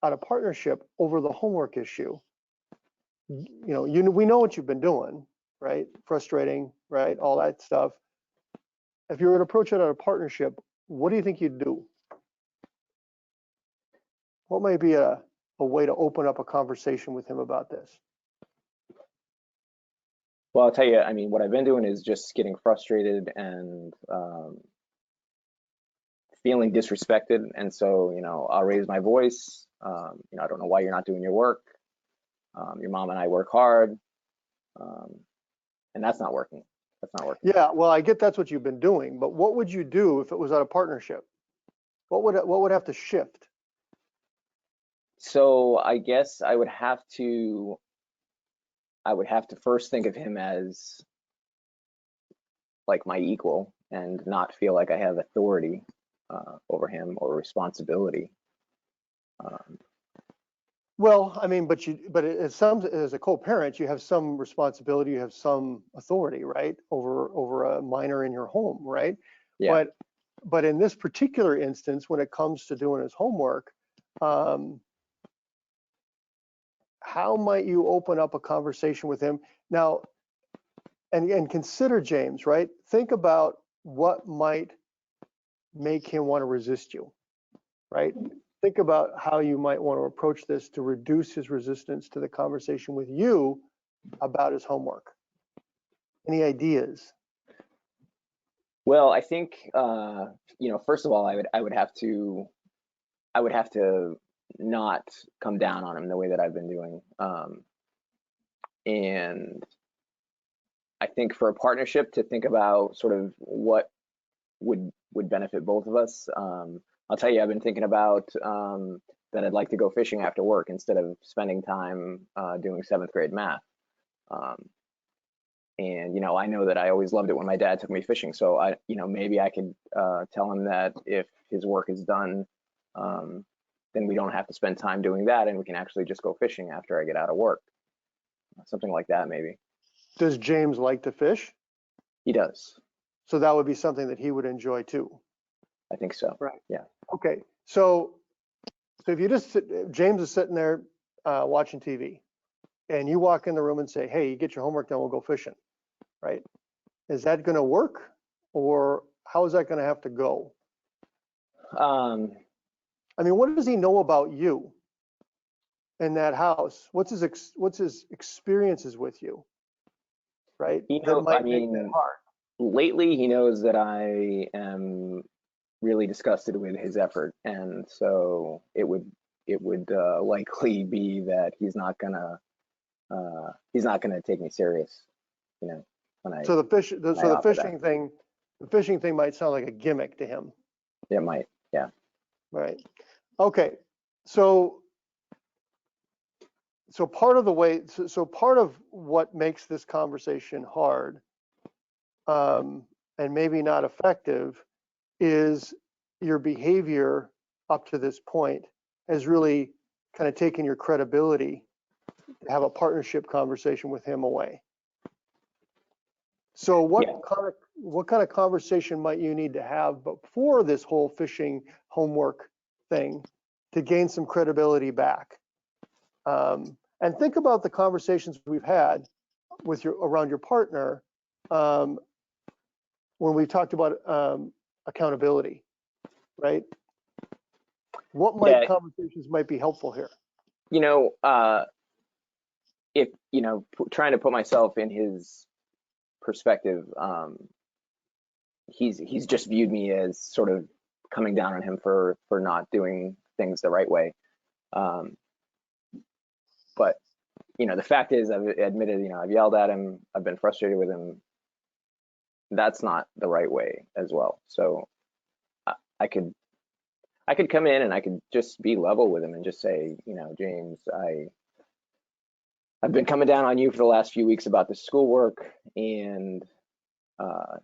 on a partnership over the homework issue? We know what you've been doing, right? Frustrating, right? All that stuff. If you were to approach it on a partnership, what do you think you'd do? What might be a way to open up a conversation with him about this? Well, I'll tell you, what I've been doing is just getting frustrated and feeling disrespected. And so, I'll raise my voice. I don't know why you're not doing your work. Your mom and I work hard. And that's not working. Yeah, well, I get that's what you've been doing, but what would you do if it was at a partnership? What would have to shift? So I guess I would have to first think of him as like my equal and not feel like I have authority over him or responsibility. Well, but as a co-parent, you have some responsibility, you have some authority, right, over a minor in your home, right? Yeah. But in this particular instance, when it comes to doing his homework, how might you open up a conversation with him? Now, and consider James, right? Think about what might make him want to resist you, right? Think about how you might want to approach this to reduce his resistance to the conversation with you about his homework. Any ideas? Well, I think first of all, I would have to not come down on him the way that I've been doing, and I think for a partnership to think about sort of what would benefit both of us. I'll tell you, I've been thinking about that I'd like to go fishing after work instead of spending time doing 7th grade math. And I know that I always loved it when my dad took me fishing. So maybe I could tell him that if his work is done, then we don't have to spend time doing that, and we can actually just go fishing after I get out of work. Something like that, maybe. Does James like to fish? He does. So that would be something that he would enjoy too. I think so. Right. Yeah. Okay. So if you just James is sitting there watching TV, and you walk in the room and say, "Hey, you get your homework done, we'll go fishing," right? Is that going to work, or how is that going to have to go? I mean, what does he know about you in that house? What's his experiences with you, right? That might make that hard. Lately, he knows that I am really disgusted with his effort, and so it would likely be that he's not gonna take me serious, when I. So the fishing thing might sound like a gimmick to him. It might, yeah. Right. Okay. So part of what makes this conversation hard, and maybe not effective, is your behavior up to this point has really kind of taken your credibility to have a partnership conversation with him away. So what kind of conversation might you need to have before this whole fishing homework thing to gain some credibility back? And think about the conversations we've had around your partner when we talked about accountability, right? What conversations might be helpful here? If trying to put myself in his perspective, he's just viewed me as sort of coming down on him for not doing things the right way. But the fact is, I've admitted, I've yelled at him, I've been frustrated with him. That's not the right way as well. So I could come in and I could just be level with him and just say, James, I've been coming down on you for the last few weeks about the schoolwork, and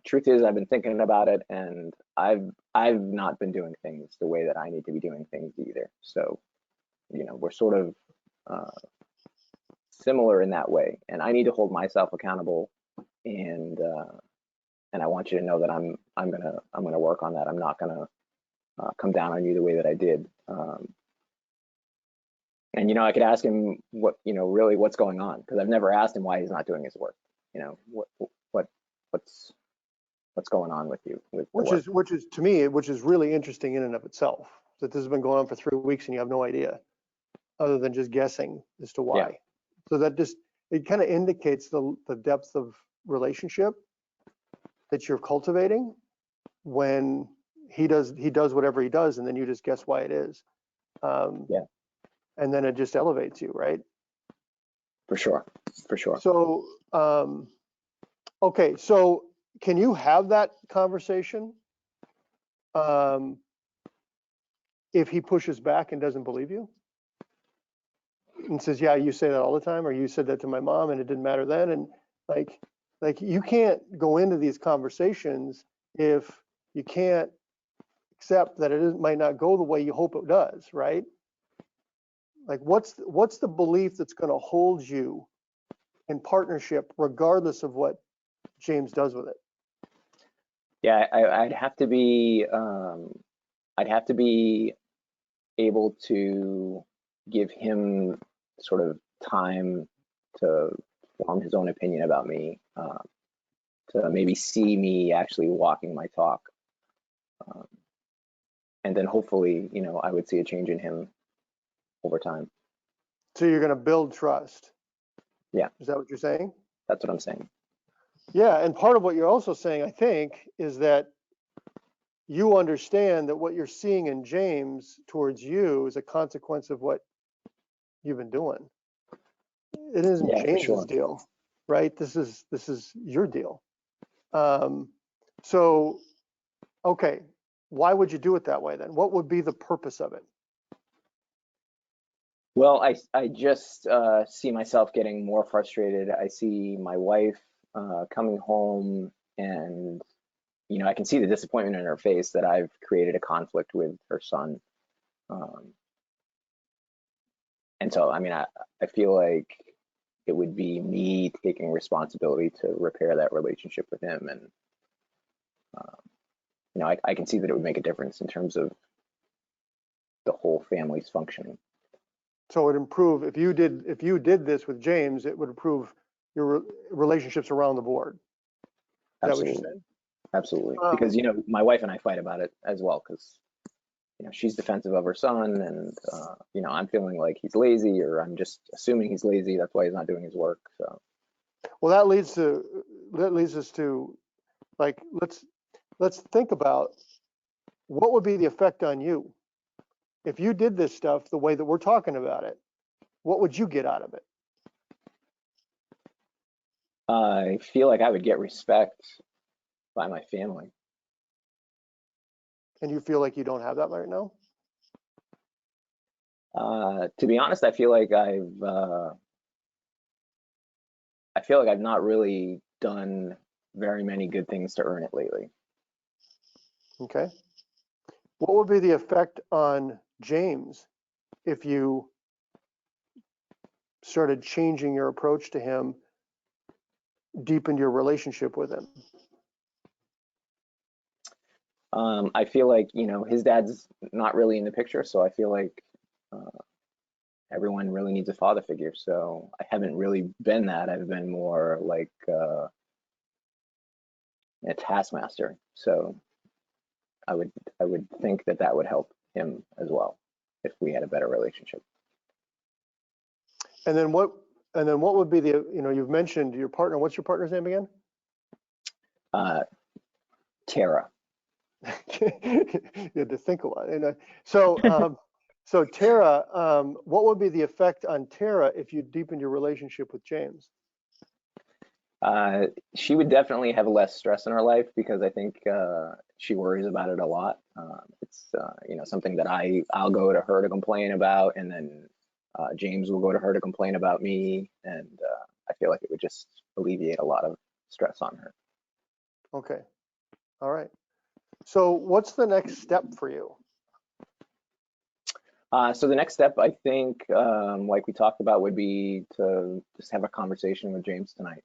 truth is, I've been thinking about it, and I've not been doing things the way that I need to be doing things either. So, we're sort of similar in that way, and I need to hold myself accountable, and I want you to know that I'm gonna work on that. I'm not gonna come down on you the way that I did. And I could ask him what really what's going on, because I've never asked him why he's not doing his work. What's going on with you? Which is to me, which is really interesting in and of itself, that this has been going on for 3 weeks and you have no idea, other than just guessing as to why. Yeah. So that it kind of indicates the depth of relationship that you're cultivating when he does whatever he does, and then you just guess why it is. Yeah. And then it just elevates you, right? For sure. So, okay, so can you have that conversation if he pushes back and doesn't believe you and says, yeah, you say that all the time, or you said that to my mom and it didn't matter then? And like you can't go into these conversations if you can't accept that it might not go the way you hope it does, right? Like what's the belief that's going to hold you in partnership regardless of what James does with it? Yeah, I'd have to be able to give him sort of time to form his own opinion about me. to maybe see me actually walking my talk. And then hopefully, you know, I would see a change in him over time. So you're going to build trust. Yeah. Is that what you're saying? That's what I'm saying. Yeah. And part of what you're also saying, I think, is that you understand that what you're seeing in James towards you is a consequence of what you've been doing. It isn't Yeah, for James's sure. deal, right? This is your deal. So, okay, why would you do it that way then? What would be the purpose of it? Well, I just see myself getting more frustrated. I see my wife coming home, and you know, I can see the disappointment in her face that I've created a conflict with her son. And so, I mean, I feel like it would be me taking responsibility to repair that relationship with him. And, you know, I can see that it would make a difference in terms of the whole family's functioning. So it would improve, if you did this with James, it would improve your relationships around the board. Is that what you're saying? Absolutely. Because, you know, my wife and I fight about it as well, because, you know, she's defensive of her son, and, you know, I'm feeling like he's lazy, or I'm just assuming he's lazy. That's why he's not doing his work. So, well, that leads us to, like, let's think about what would be the effect on you if you did this stuff the way that we're talking about it. What would you get out of it? I feel like I would get respect by my family. And you feel like you don't have that right now? To be honest, I feel like I've not really done very many good things to earn it lately. Okay. What would be the effect on James if you started changing your approach to him, deepened your relationship with him? I feel like, you know, his dad's not really in the picture, so I feel like everyone really needs a father figure. So I haven't really been that. I've been more like a taskmaster. So I would think that that would help him as well if we had a better relationship. And then what would be the, you know, you've mentioned your partner. What's your partner's name again? Tara. You had to think a lot. And so Tara, what would be the effect on Tara if you deepened your relationship with James? She would definitely have less stress in her life, because I think she worries about it a lot. It's you know, something that I'll go to her to complain about, and then James will go to her to complain about me, and I feel like it would just alleviate a lot of stress on her. Okay. All right. So what's the next step for you? So the next step, I think, like we talked about, would be to just have a conversation with James tonight.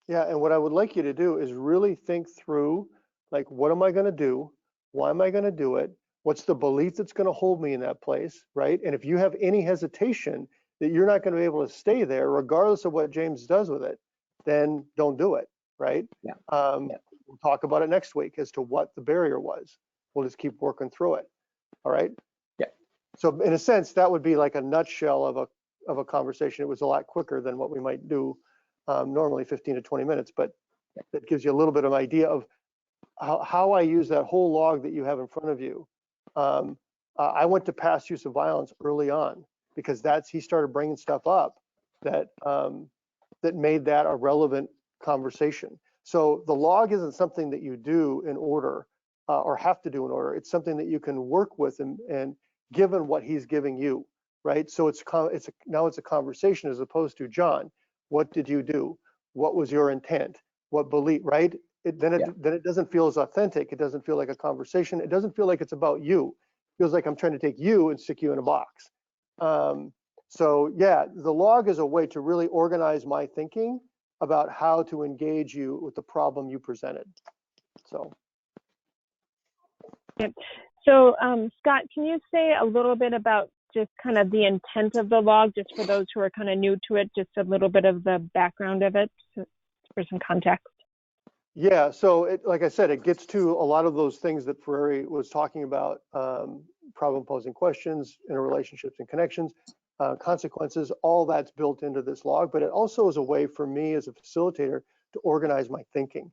Yeah, and what I would like you to do is really think through, like, what am I going to do? Why am I going to do it? What's the belief that's going to hold me in that place, right? And if you have any hesitation that you're not going to be able to stay there, regardless of what James does with it, then don't do it, right? Yeah. We'll talk about it next week as to what the barrier was. We'll just keep working through it. All right. Yeah. So in a sense, that would be like a nutshell of a conversation. It was a lot quicker than what we might do normally, 15 to 20 minutes, but that gives you a little bit of idea of how I use that whole log that you have in front of you. I went to past use of violence early on, because he started bringing stuff up that made that a relevant conversation. So the log isn't something that you do in order or have to do in order. It's something that you can work with, and given what he's giving you, right? So now it's a conversation, as opposed to, John, what did you do? What was your intent? What belief, right? Then it doesn't feel as authentic. It doesn't feel like a conversation. It doesn't feel like it's about you. It feels like I'm trying to take you and stick you in a box. So yeah, the log is a way to really organize my thinking about how to engage you with the problem you presented. So. Yep. So Scott, can you say a little bit about just kind of the intent of the log, just for those who are kind of new to it, just a little bit of the background of it for some context? Yeah, so like I said, it gets to a lot of those things that Ferreira was talking about, problem posing questions, interrelationships and connections, consequences, all that's built into this log, but it also is a way for me as a facilitator to organize my thinking.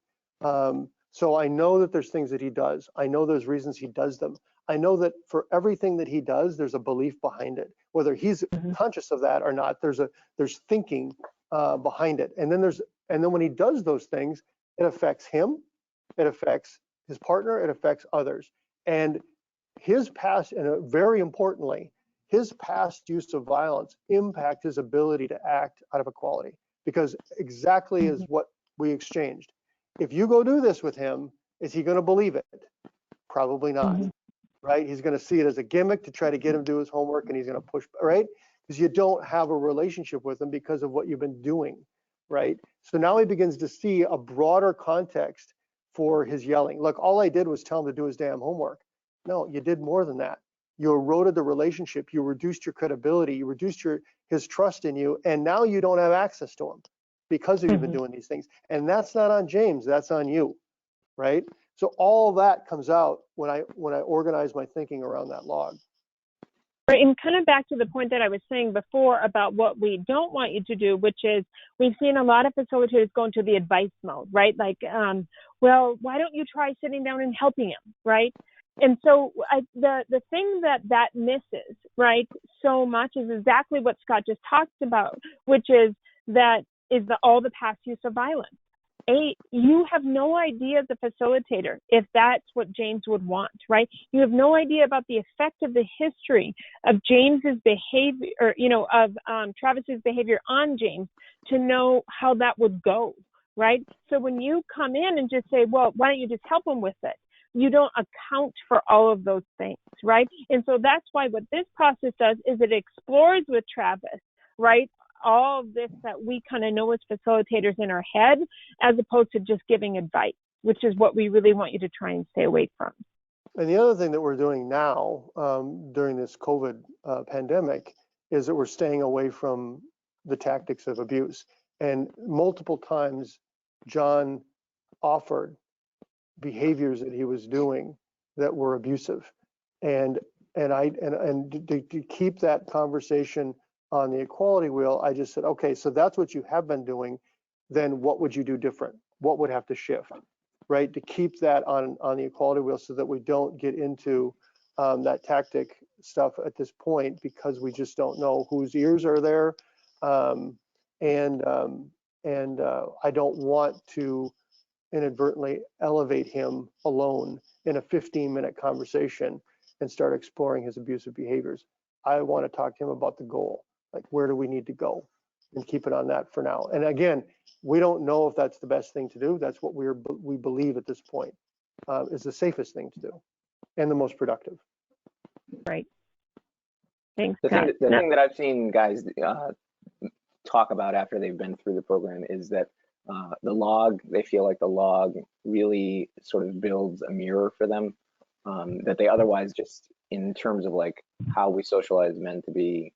So I know that there's things that he does. I know there's reasons he does them. I know that for everything that he does, there's a belief behind it, whether he's conscious of that or not. There's thinking behind it, and then when he does those things, it affects him, it affects his partner, it affects others. And his past, and very importantly, his past use of violence impact his ability to act out of equality, because exactly is what we exchanged. If you go do this with him, is he going to believe it? Probably not, right? He's going to see it as a gimmick to try to get him to do his homework, and he's going to push, right? Because you don't have a relationship with him because of what you've been doing, right? So now he begins to see a broader context for his yelling. Look, all I did was tell him to do his damn homework. No, you did more than that. You eroded the relationship. You reduced your credibility. You reduced his trust in you, and now you don't have access to him because you've been doing these things. And that's not on James. That's on you, right? So all that comes out when I organize my thinking around that log. Right, and kind of back to the point that I was saying before about what we don't want you to do, which is we've seen a lot of facilitators go into the advice mode, right? Like, well, why don't you try sitting down and helping him, right? And so the thing that misses, right, so much is exactly what Scott just talked about, which is all the past use of violence. You have no idea as a facilitator if that's what James would want, right? You have no idea about the effect of the history of James's behavior, or, of Travis's behavior on James, to know how that would go, right? So when you come in and just say, well, why don't you just help him with it? You don't account for all of those things, right? And so that's why what this process does is it explores with Travis, right, all of this that we kind of know as facilitators in our head, as opposed to just giving advice, which is what we really want you to try and stay away from. And the other thing that we're doing now during this COVID pandemic is that we're staying away from the tactics of abuse. And multiple times, John offered behaviors that he was doing that were abusive, and to keep that conversation on the equality wheel, I just said, okay, so that's what you have been doing. Then what would you do different? What would have to shift, right? To keep that on the equality wheel so that we don't get into that tactic stuff at this point, because we just don't know whose ears are there. And I don't want to inadvertently elevate him alone in a 15-minute conversation and start exploring his abusive behaviors. I want to talk to him about the goal. Like, where do we need to go, and keep it on that for now. And again, we don't know if that's the best thing to do. That's what we believe at this point is the safest thing to do and the most productive. Right. Thanks. The thing that I've seen guys talk about after they've been through the program is that the log, they feel like the log really sort of builds a mirror for them that they otherwise just, in terms of like how we socialize men to be,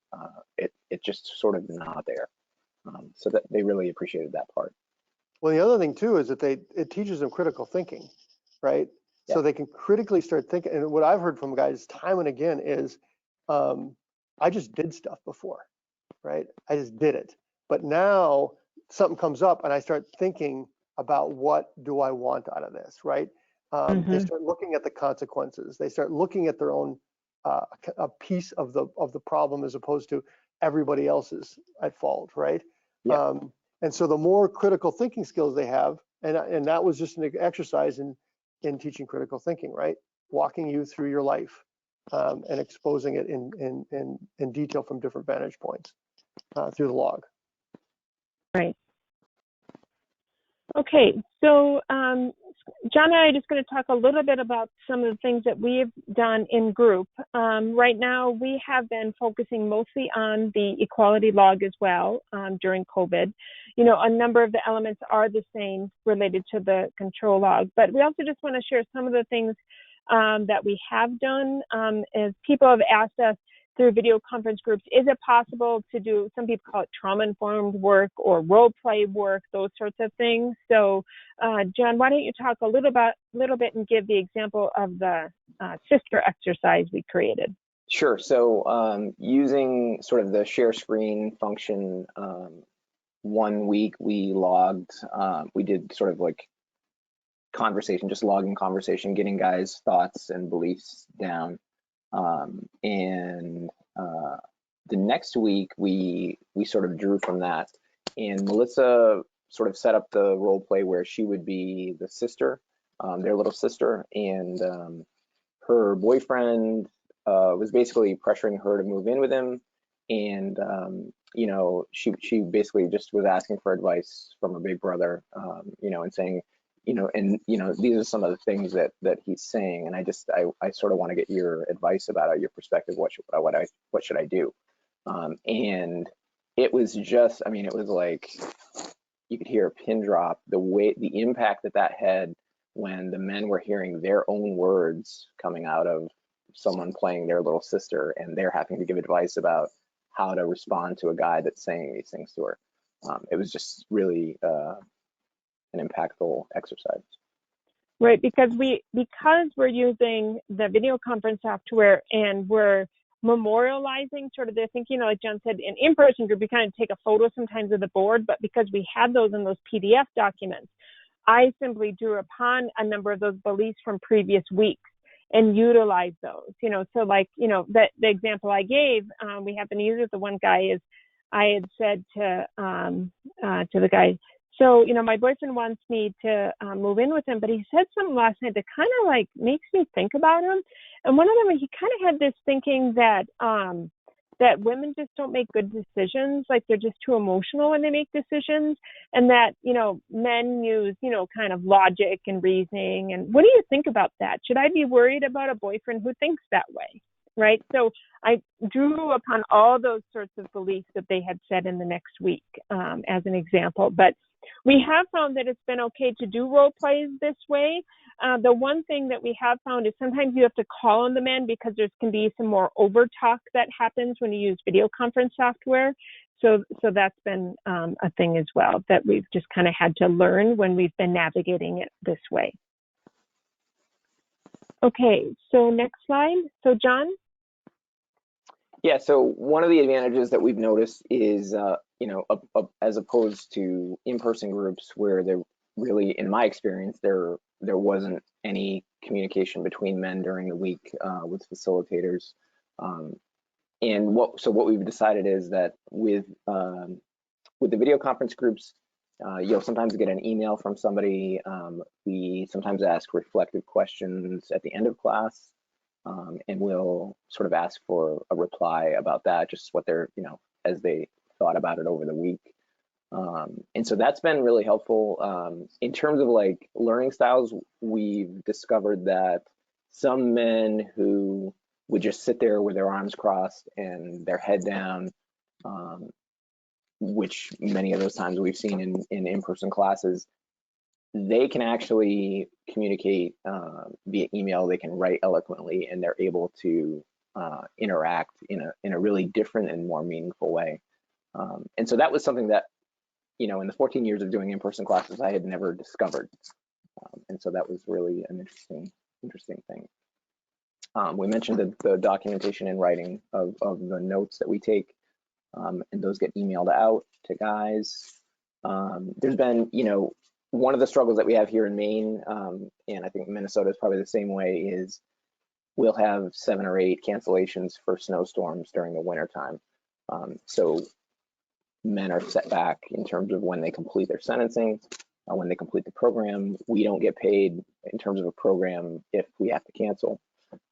it just sort of not there. So that they really appreciated that part. Well, the other thing too is that it teaches them critical thinking, right? Yeah. So they can critically start thinking. And what I've heard from guys time and again is, I just did stuff before, right? I just did it. But now something comes up and I start thinking about, what do I want out of this, right? They start looking at the consequences. They start looking at their own a piece of the problem, as opposed to everybody else's at fault, right? Yeah. And so the more critical thinking skills they have, and that was just an exercise in teaching critical thinking, right? Walking you through your life and exposing it in detail from different vantage points through the log. Right. Okay, so John and I are just going to talk a little bit about some of the things that we've done in group. Right now, we have been focusing mostly on the equality log as well during COVID. You know, a number of the elements are the same related to the control log, but we also just want to share some of the things that we have done. As people have asked us, through video conference groups. Is it possible to do, some people call it trauma-informed work or role play work, those sorts of things? So John, why don't you talk a little bit and give the example of the sister exercise we created? Sure. So using sort of the share screen function, 1 week we logged, we did sort of like conversation, just logging conversation, getting guys' thoughts and beliefs down. The next week we sort of drew from that, and Melissa sort of set up the role play where she would be the sister, their little sister, and her boyfriend was basically pressuring her to move in with him, and you know, she basically just was asking for advice from her big brother, you know, and saying, you know, and you know, these are some of the things that he's saying, and I sort of want to get your advice about it, your perspective. What should I do? And it was just, I mean, it was like you could hear a pin drop, the impact that had when the men were hearing their own words coming out of someone playing their little sister, and they're having to give advice about how to respond to a guy that's saying these things to her. It was just really an impactful exercise. Right, because we're using the video conference software and we're memorializing sort of the thinking, like John said, in in-person group, we kind of take a photo sometimes of the board, but because we had those in those PDF documents, I simply drew upon a number of those beliefs from previous weeks and utilize those, you know. So like, you know, the example I gave, we happen to use it. The one guy is, I had said to the guy, so, you know, my boyfriend wants me to move in with him, but he said something last night that kind of like makes me think about him. And one of them, he kind of had this thinking that that women just don't make good decisions, like they're just too emotional when they make decisions, and that, you know, men use, you know, kind of logic and reasoning. And what do you think about that? Should I be worried about a boyfriend who thinks that way? Right. So I drew upon all those sorts of beliefs that they had said in the next week as an example. But we have found that it's been okay to do role plays this way. The one thing that we have found is sometimes you have to call on the men because there can be some more over talk that happens when you use video conference software. So that's been a thing as well that we've just kind of had to learn when we've been navigating it this way. Okay, so next slide. So John? Yeah, so one of the advantages that we've noticed is, you know, as opposed to in-person groups where there really, in my experience, there wasn't any communication between men during the week with facilitators. And what we've decided is that with the video conference groups, you'll sometimes get an email from somebody. We sometimes ask reflective questions at the end of class. And we'll sort of ask for a reply about that, just what they're, you know, as they thought about it over the week. And so that's been really helpful. In terms of like learning styles, we've discovered that some men who would just sit there with their arms crossed and their head down, which many of those times we've seen in in-person classes, they can actually communicate via email. They can write eloquently, and they're able to interact in a really different and more meaningful way. And so that was something that, you know, in the 14 years of doing in-person classes, I had never discovered. And so that was really an interesting thing. We mentioned the documentation and writing of the notes that we take, and those get emailed out to guys. There's been, you know, one of the struggles that we have here in Maine, and I think Minnesota is probably the same way, is we'll have 7 or 8 cancellations for snowstorms during the wintertime. So men are set back in terms of when they complete their sentencing, when they complete the program. We don't get paid in terms of a program if we have to cancel.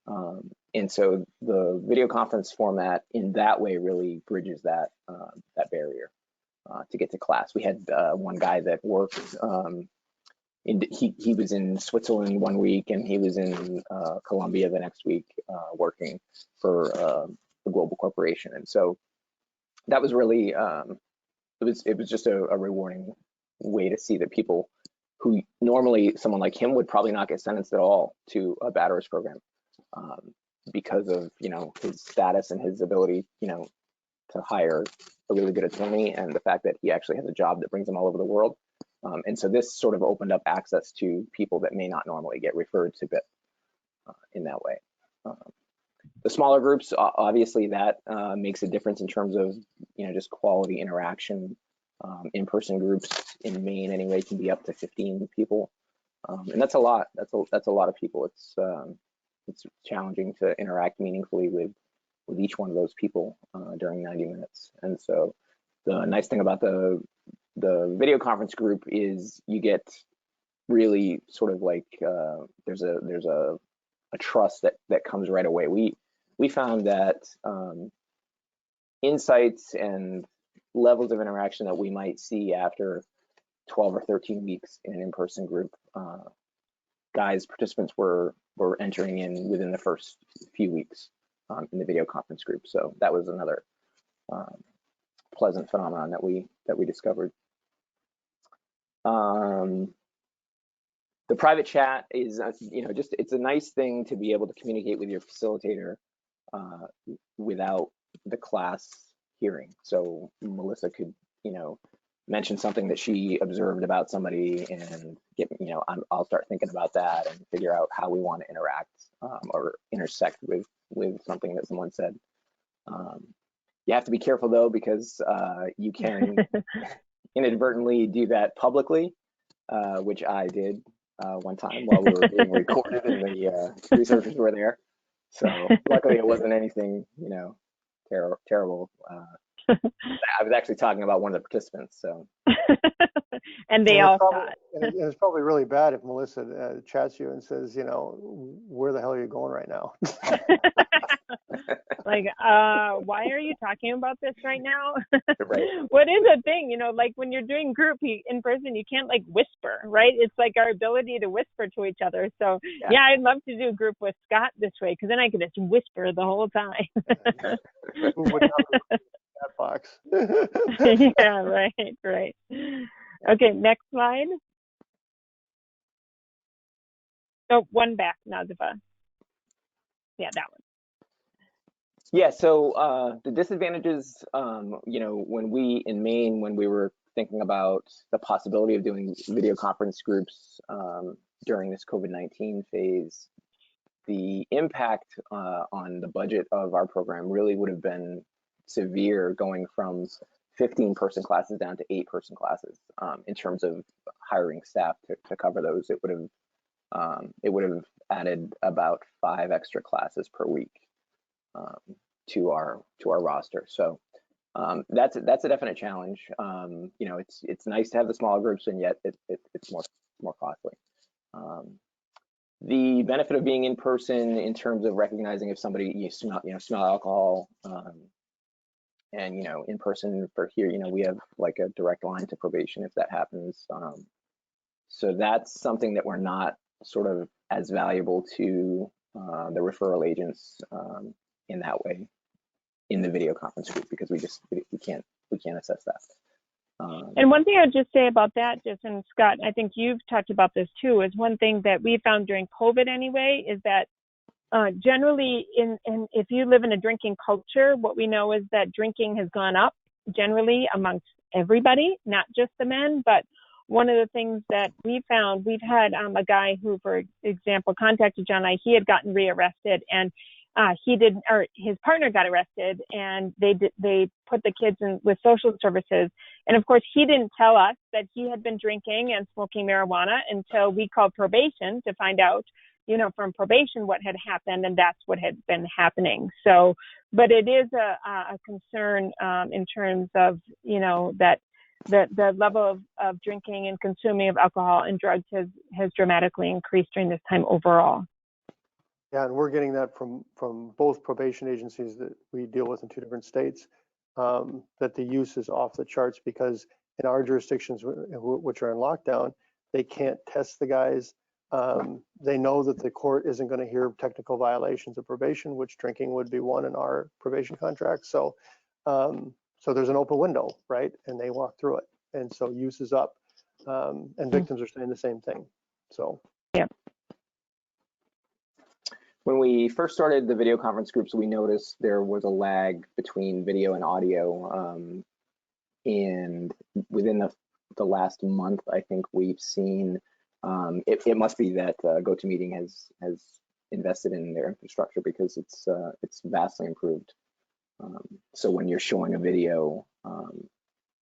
And so the video conference format in that way really bridges that barrier. To get to class. We had one guy that worked, he was in Switzerland one week and he was in Colombia the next week working for a global corporation. And so that was really, it was just a rewarding way to see that people who normally, someone like him would probably not get sentenced at all to a batterers program, because of, you know, his status and his ability, you know, to hire a really good attorney, and the fact that he actually has a job that brings him all over the world. And so this sort of opened up access to people that may not normally get referred to BIP in that way. The smaller groups, obviously that makes a difference in terms of, you know, just quality interaction. In-person groups in Maine anyway can be up to 15 people. And that's a lot. That's a lot of people. It's challenging to interact meaningfully with each one of those people during 90 minutes. And so the nice thing about the video conference group is you get really sort of like there's a trust that comes right away. We found that insights and levels of interaction that we might see after 12 or 13 weeks in an in-person group, participants were entering in within the first few weeks in the video conference group. So that was another pleasant phenomenon that we discovered. The private chat is, you know, just, it's a nice thing to be able to communicate with your facilitator without the class hearing. So Melissa could, you know, mention something that she observed about somebody and get, you know, I'll start thinking about that and figure out how we want to interact or intersect with something that someone said. You have to be careful though, because you can inadvertently do that publicly, which I did one time while we were being recorded and the researchers were there. So luckily it wasn't anything, you know, terrible. I was actually talking about one of the participants, so. And they all saw it. And it's probably really bad if Melissa chats you and says, you know, where the hell are you going right now? Like, why are you talking about this right now? Right. What is a thing, you know, like when you're doing group in person, you can't like whisper, right? It's like our ability to whisper to each other. So yeah, I'd love to do a group with Scott this way, because then I could just whisper the whole time. That box. Yeah, right. Okay, next slide. Oh, one back, Nazifa. Yeah, that one. Yeah, so the disadvantages, you know, when we were thinking about the possibility of doing video conference groups during this COVID-19 phase, the impact on the budget of our program really would have been severe, going from 15-person classes down to 8-person classes. In terms of hiring staff to cover those, it would have added about 5 extra classes per week to our roster. So that's a definite challenge. You know, it's nice to have the smaller groups, and yet it's more costly. The benefit of being in person in terms of recognizing if somebody smell alcohol, and you know, in person for here, you know, we have like a direct line to probation if that happens. So that's something that we're not sort of as valuable to the referral agents in that way in the video conference group, because we can't assess that. And one thing I would just say about that, and Scott, I think you've talked about this too, is one thing that we found during COVID anyway, is that generally if you live in a drinking culture, what we know is that drinking has gone up generally amongst everybody, not just the men. But one of the things that we found, we've had a guy who, for example, contacted John and I. He had gotten rearrested, and his partner got arrested, and they put the kids in with social services. And of course, he didn't tell us that he had been drinking and smoking marijuana until we called probation to find out, you know, from probation what had happened, and that's what had been happening. So, but it is a concern in terms of, you know, that the level of drinking and consuming of alcohol and drugs has dramatically increased during this time overall. Yeah, and we're getting that from both probation agencies that we deal with in 2 different states, that the use is off the charts, because in our jurisdictions, which are in lockdown, they can't test the guys. They know that the court isn't going to hear technical violations of probation, which drinking would be one in our probation contract. So, so there's an open window, right? And they walk through it, and so use is up, and victims are saying the same thing. So. Yeah. When we first started the video conference groups, we noticed there was a lag between video and audio. And within the last month, I think we've seen, it must be that GoToMeeting has invested in their infrastructure, because it's vastly improved. So when you're showing a video,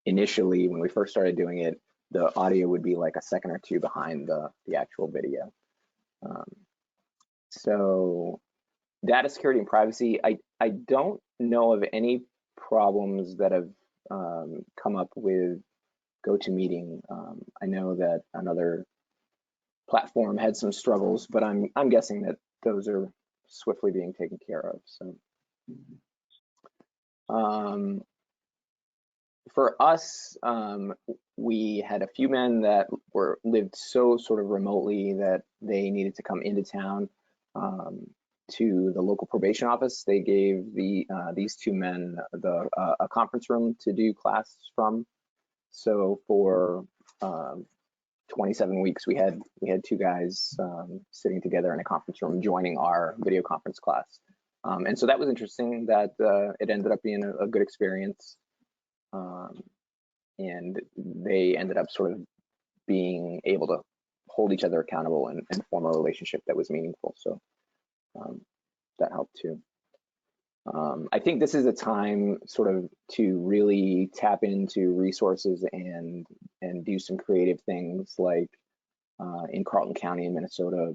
initially, when we first started doing it, the audio would be like a second or two behind the actual video. So data security and privacy, I don't know of any problems that have come up with GoToMeeting. I know that another platform had some struggles, but I'm guessing that those are swiftly being taken care of. So for us, we had a few men that lived so sort of remotely that they needed to come into town to the local probation office. They gave these two men a conference room to do classes from. So for 27 weeks, we had two guys sitting together in a conference room joining our video conference class. And so that was interesting. That it ended up being a good experience. And they ended up sort of being able to hold each other accountable and form a relationship that was meaningful. So that helped too. I think this is a time sort of to really tap into resources and do some creative things, like in Carlton County in Minnesota,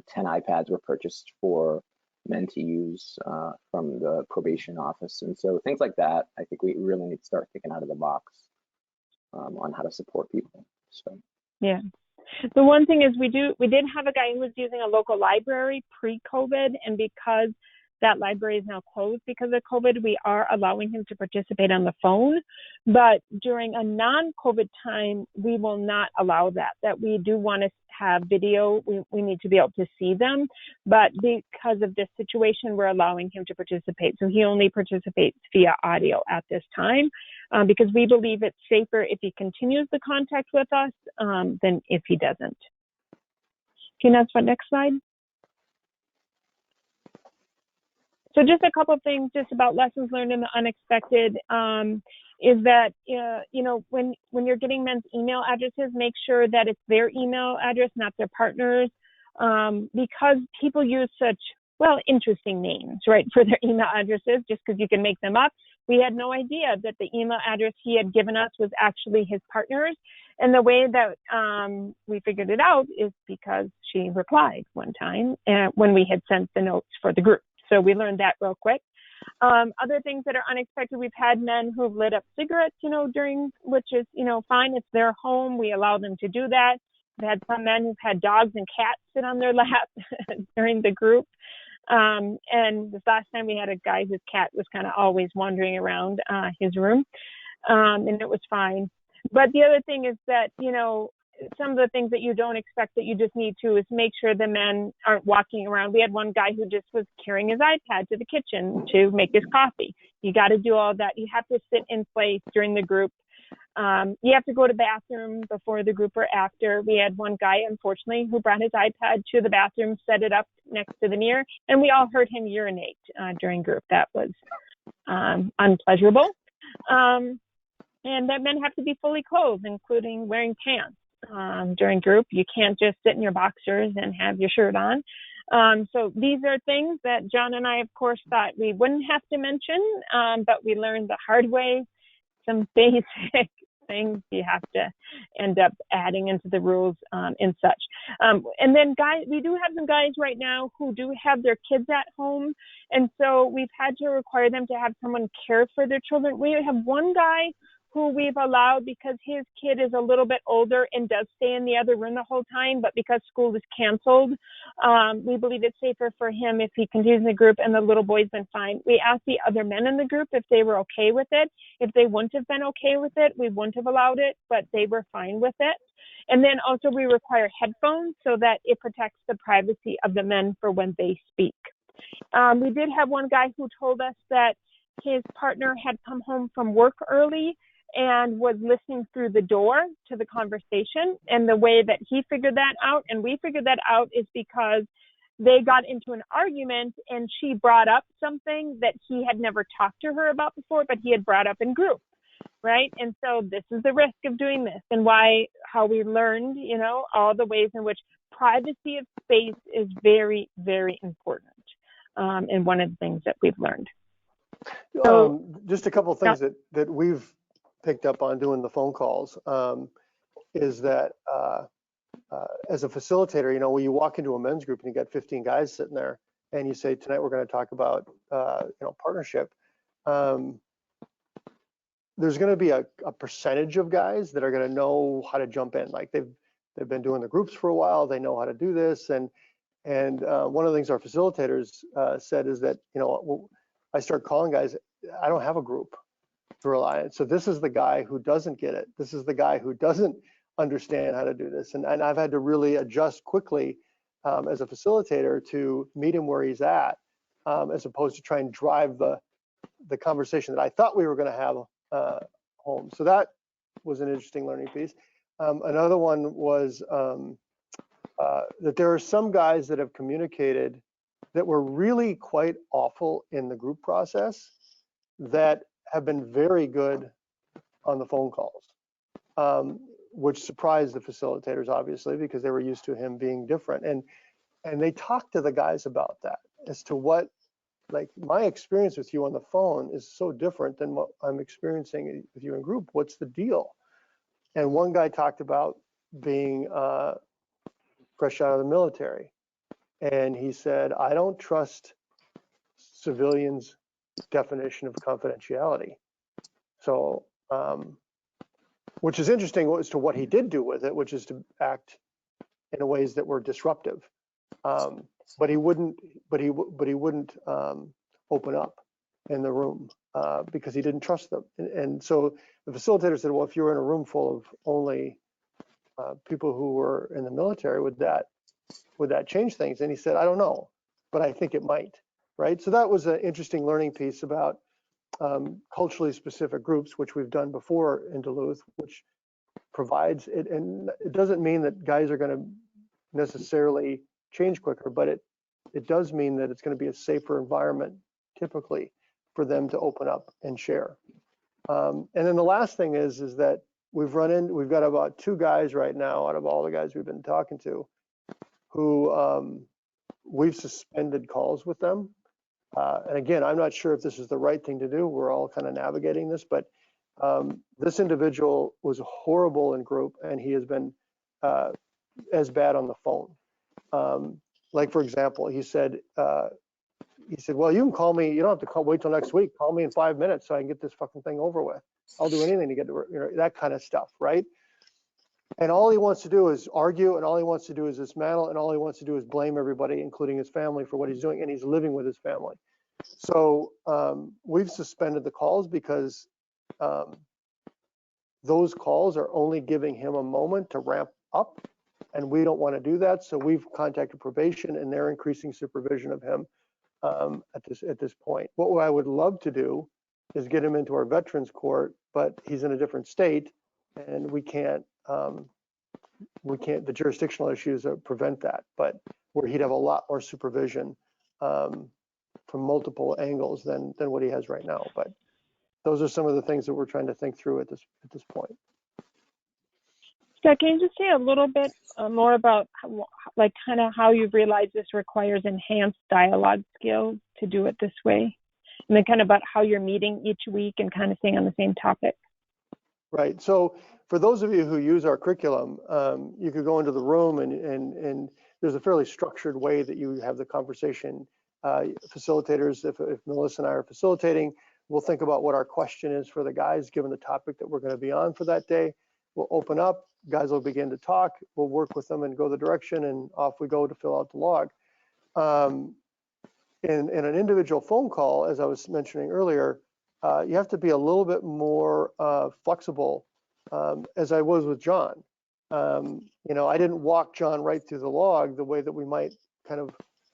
10 iPads were purchased for men to use from the probation office. And so things like that, I think we really need to start thinking out of the box on how to support people. So yeah. The one thing is we did have a guy who was using a local library pre-COVID, and because that library is now closed because of COVID, we are allowing him to participate on the phone. But during a non-COVID time, we will not allow that we do want to have video. We need to be able to see them. But because of this situation, we're allowing him to participate. So he only participates via audio at this time, because we believe it's safer if he continues the contact with us than if he doesn't. Can you ask for next slide? So just a couple of things just about lessons learned in the unexpected is that, when you're getting men's email addresses, make sure that it's their email address, not their partner's, because people use such, interesting names, right, for their email addresses, just because you can make them up. We had no idea that the email address he had given us was actually his partner's. And the way that we figured it out is because she replied one time when we had sent the notes for the group. So we learned that real quick. Other things that are unexpected, we've had men who've lit up cigarettes, which is, fine. It's their home. We allow them to do that. We've had some men who've had dogs and cats sit on their lap during the group. And this last time we had a guy whose cat was kind of always wandering around his room, and it was fine. But the other thing is that, some of the things that you don't expect that you just need to is make sure the men aren't walking around. We had one guy who just was carrying his iPad to the kitchen to make his coffee. You got to do all that. You have to sit in place during the group. You have to go to the bathroom before the group or after. We had one guy, unfortunately, who brought his iPad to the bathroom, set it up next to the mirror, and we all heard him urinate during group. That was unpleasurable. And that men have to be fully clothed, including wearing pants. During group, you can't just sit in your boxers and have your shirt on. So these are things that John and I, of course, thought we wouldn't have to mention, but we learned the hard way. Some basic things you have to end up adding into the rules and such. And then guys, we do have some guys right now who do have their kids at home. And so we've had to require them to have someone care for their children. We have one guy who we've allowed because his kid is a little bit older and does stay in the other room the whole time, but because school is canceled, we believe it's safer for him if he continues in the group, and the little boy's been fine. We asked the other men in the group if they were okay with it. If they wouldn't have been okay with it, we wouldn't have allowed it, but they were fine with it. And then also we require headphones so that it protects the privacy of the men for when they speak. We did have one guy who told us that his partner had come home from work early and was listening through the door to the conversation. And the way that he figured that out, and we figured that out, is because they got into an argument, and she brought up something that he had never talked to her about before, but he had brought up in group, right? And so this is the risk of doing this, and how we learned, all the ways in which privacy of space is very, very important, and one of the things that we've learned. So, just a couple of things that we've picked up on doing the phone calls is that as a facilitator, when you walk into a men's group and you got 15 guys sitting there and you say, tonight we're going to talk about partnership, there's going to be a percentage of guys that are going to know how to jump in. Like they've been doing the groups for a while, they know how to do this. And one of the things our facilitators said is that, I start calling guys, I don't have a group to rely on. So this is the guy who doesn't get it. This is the guy who doesn't understand how to do this. And I've had to really adjust quickly as a facilitator to meet him where he's at, as opposed to try and drive the conversation that I thought we were going to have home. So that was an interesting learning piece. Another one was that there are some guys that have communicated that were really quite awful in the group process that have been very good on the phone calls, which surprised the facilitators, obviously, because they were used to him being different. And they talked to the guys about that as to what, like, my experience with you on the phone is so different than what I'm experiencing with you in group. What's the deal? And one guy talked about being fresh out of the military. And he said, I don't trust civilians' definition of confidentiality. So, which is interesting as to what he did do with it, which is to act in ways that were disruptive. But he wouldn't open up in the room because he didn't trust them. And so the facilitator said, well, if you're in a room full of only people who were in the military, would that change things? And he said, I don't know, but I think it might, right? So that was an interesting learning piece about culturally specific groups, which we've done before in Duluth, which provides it. And it doesn't mean that guys are going to necessarily change quicker, but it does mean that it's going to be a safer environment typically for them to open up and share. And then the last thing is that we've got about 2 guys right now out of all the guys we've been talking to who we've suspended calls with them. And again, I'm not sure if this is the right thing to do. We're all kind of navigating this, but this individual was horrible in group, and he has been as bad on the phone. Like, for example, he said, well, you can call me. You don't have to wait till next week. Call me in 5 minutes so I can get this fucking thing over with. I'll do anything to get to that kind of stuff, right? And all he wants to do is argue, and all he wants to do is dismantle, and all he wants to do is blame everybody, including his family, for what he's doing, and he's living with his family. So we've suspended the calls because those calls are only giving him a moment to ramp up, and we don't want to do that. So we've contacted probation, and they're increasing supervision of him at this point. What I would love to do is get him into our veterans court, but he's in a different state, and we can't. The jurisdictional issues prevent that, but where he'd have a lot more supervision from multiple angles than what he has right now. But those are some of the things that we're trying to think through at this point. Scott, can you just say a little bit more about kind of how you've realized this requires enhanced dialogue skills to do it this way? And then kind of about how you're meeting each week and kind of staying on the same topic. Right. So for those of you who use our curriculum, you could go into the room and there's a fairly structured way that you have the conversation. Facilitators, if Melissa and I are facilitating, we'll think about what our question is for the guys, given the topic that we're going to be on for that day. We'll open up, guys will begin to talk, we'll work with them and go the direction, and off we go to fill out the log. In an individual phone call, as I was mentioning earlier, you have to be a little bit more flexible, as I was with John. I didn't walk John right through the log the way that we might kind of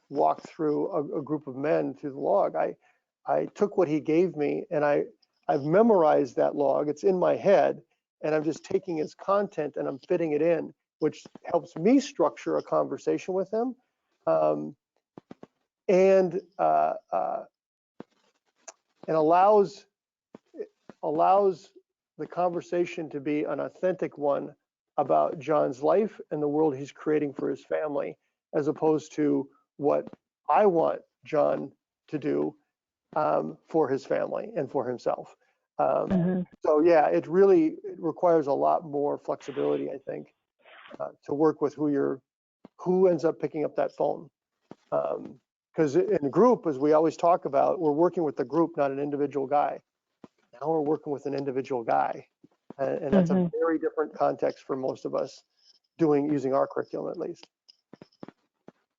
walk through a group of men through the log. I took what he gave me, and I've memorized that log. It's in my head, and I'm just taking his content and I'm fitting it in, which helps me structure a conversation with him. and allows the conversation to be an authentic one about John's life and the world he's creating for his family, as opposed to what I want John to do for his family and for himself. So yeah, it requires a lot more flexibility, I think, to work with who ends up picking up that phone. Because in group, as we always talk about, we're working with the group, not an individual guy. Now we're working with an individual guy, and that's a very different context for most of us using our curriculum, at least.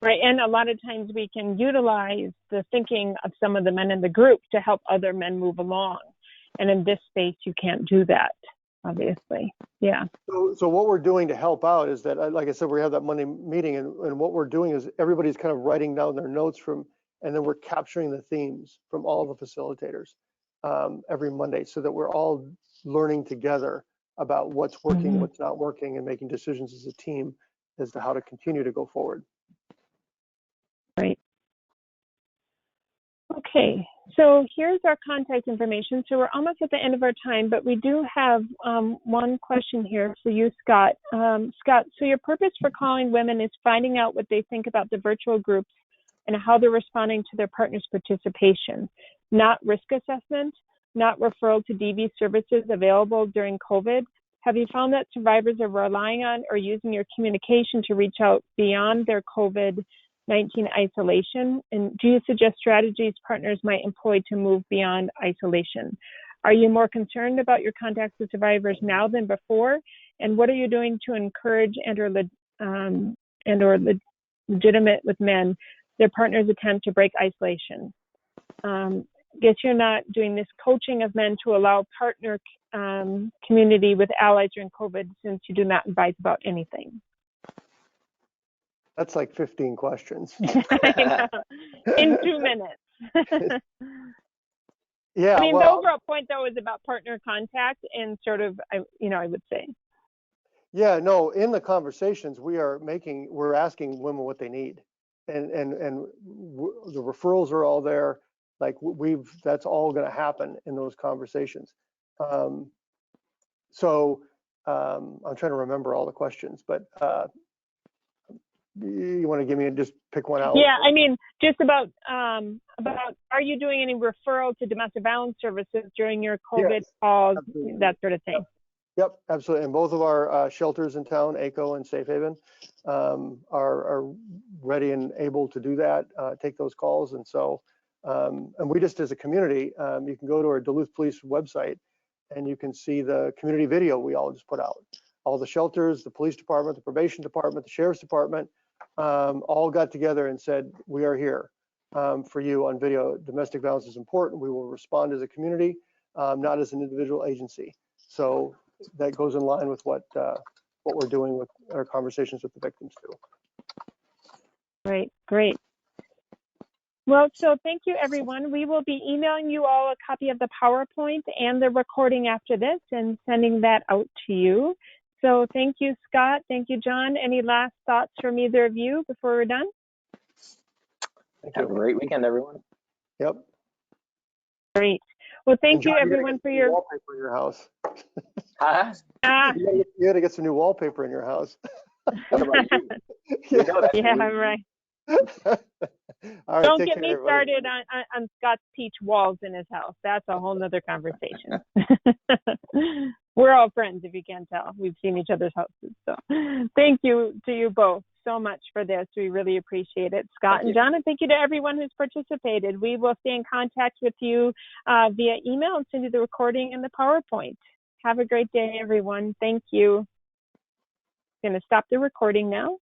Right, and a lot of times we can utilize the thinking of some of the men in the group to help other men move along. And in this space, you can't do that, obviously. Yeah. So what we're doing to help out is that, like I said, we have that Monday meeting, and what we're doing is everybody's kind of writing down their notes and then we're capturing the themes from all the facilitators every Monday, so that we're all learning together about what's working, what's not working, and making decisions as a team as to how to continue to go forward. Right. Okay, so here's our contact information. So we're almost at the end of our time, but we do have one question here for you, Scott. Scott, so your purpose for calling women is finding out what they think about the virtual groups and how they're responding to their partner's participation, not risk assessment, not referral to DV services available during COVID. Have you found that survivors are relying on or using your communication to reach out beyond their COVID-19 isolation? And do you suggest strategies partners might employ to move beyond isolation? Are you more concerned about your contacts with survivors now than before? And what are you doing to encourage and or legitimate with men their partners attempt to break isolation? Guess you're not doing this coaching of men to allow partner community with allies during COVID, since you do not advise about anything. That's like 15 questions. In 2 minutes. Yeah. I mean, the overall point though is about partner contact and sort of, I would say. Yeah, no, in the conversations we're asking women what they need, and the referrals are all there. Like that's all going to happen in those conversations. So I'm trying to remember all the questions, but you want to give me just pick one out? Yeah, I mean, just about are you doing any referral to domestic violence services during your COVID calls, that sort of thing? Yep, absolutely. And both of our shelters in town, ACO and Safe Haven, are ready and able to do that, take those calls. And so, and we just, as a community, you can go to our Duluth Police website and you can see the community video we all just put out. All the shelters, the police department, the probation department, the sheriff's department, all got together and said, we are here for you on video. Domestic violence is important. We will respond as a community, not as an individual agency. So that goes in line with what we're doing with our conversations with the victims too. Great. Well, so thank you, everyone. We will be emailing you all a copy of the PowerPoint and the recording after this and sending that out to you. So thank you, Scott. Thank you, John. Any last thoughts from either of you before we're done? Have a great weekend, everyone. Yep. Great. Well, thank John, you, everyone, for your wallpaper in your house. Huh? You got to get some new wallpaper in your house. What about you? You know that. Yeah, I'm right. All right, Don't get me started on Scott's peach walls in his house. That's a whole nother conversation. We're all friends, if you can't tell. We've seen each other's houses. So thank you to you both so much for this. We really appreciate it. Scott and John, and thank you to everyone who's participated. We will stay in contact with you via email and send you the recording and the PowerPoint. Have a great day, everyone. Thank you. I'm going to stop the recording now.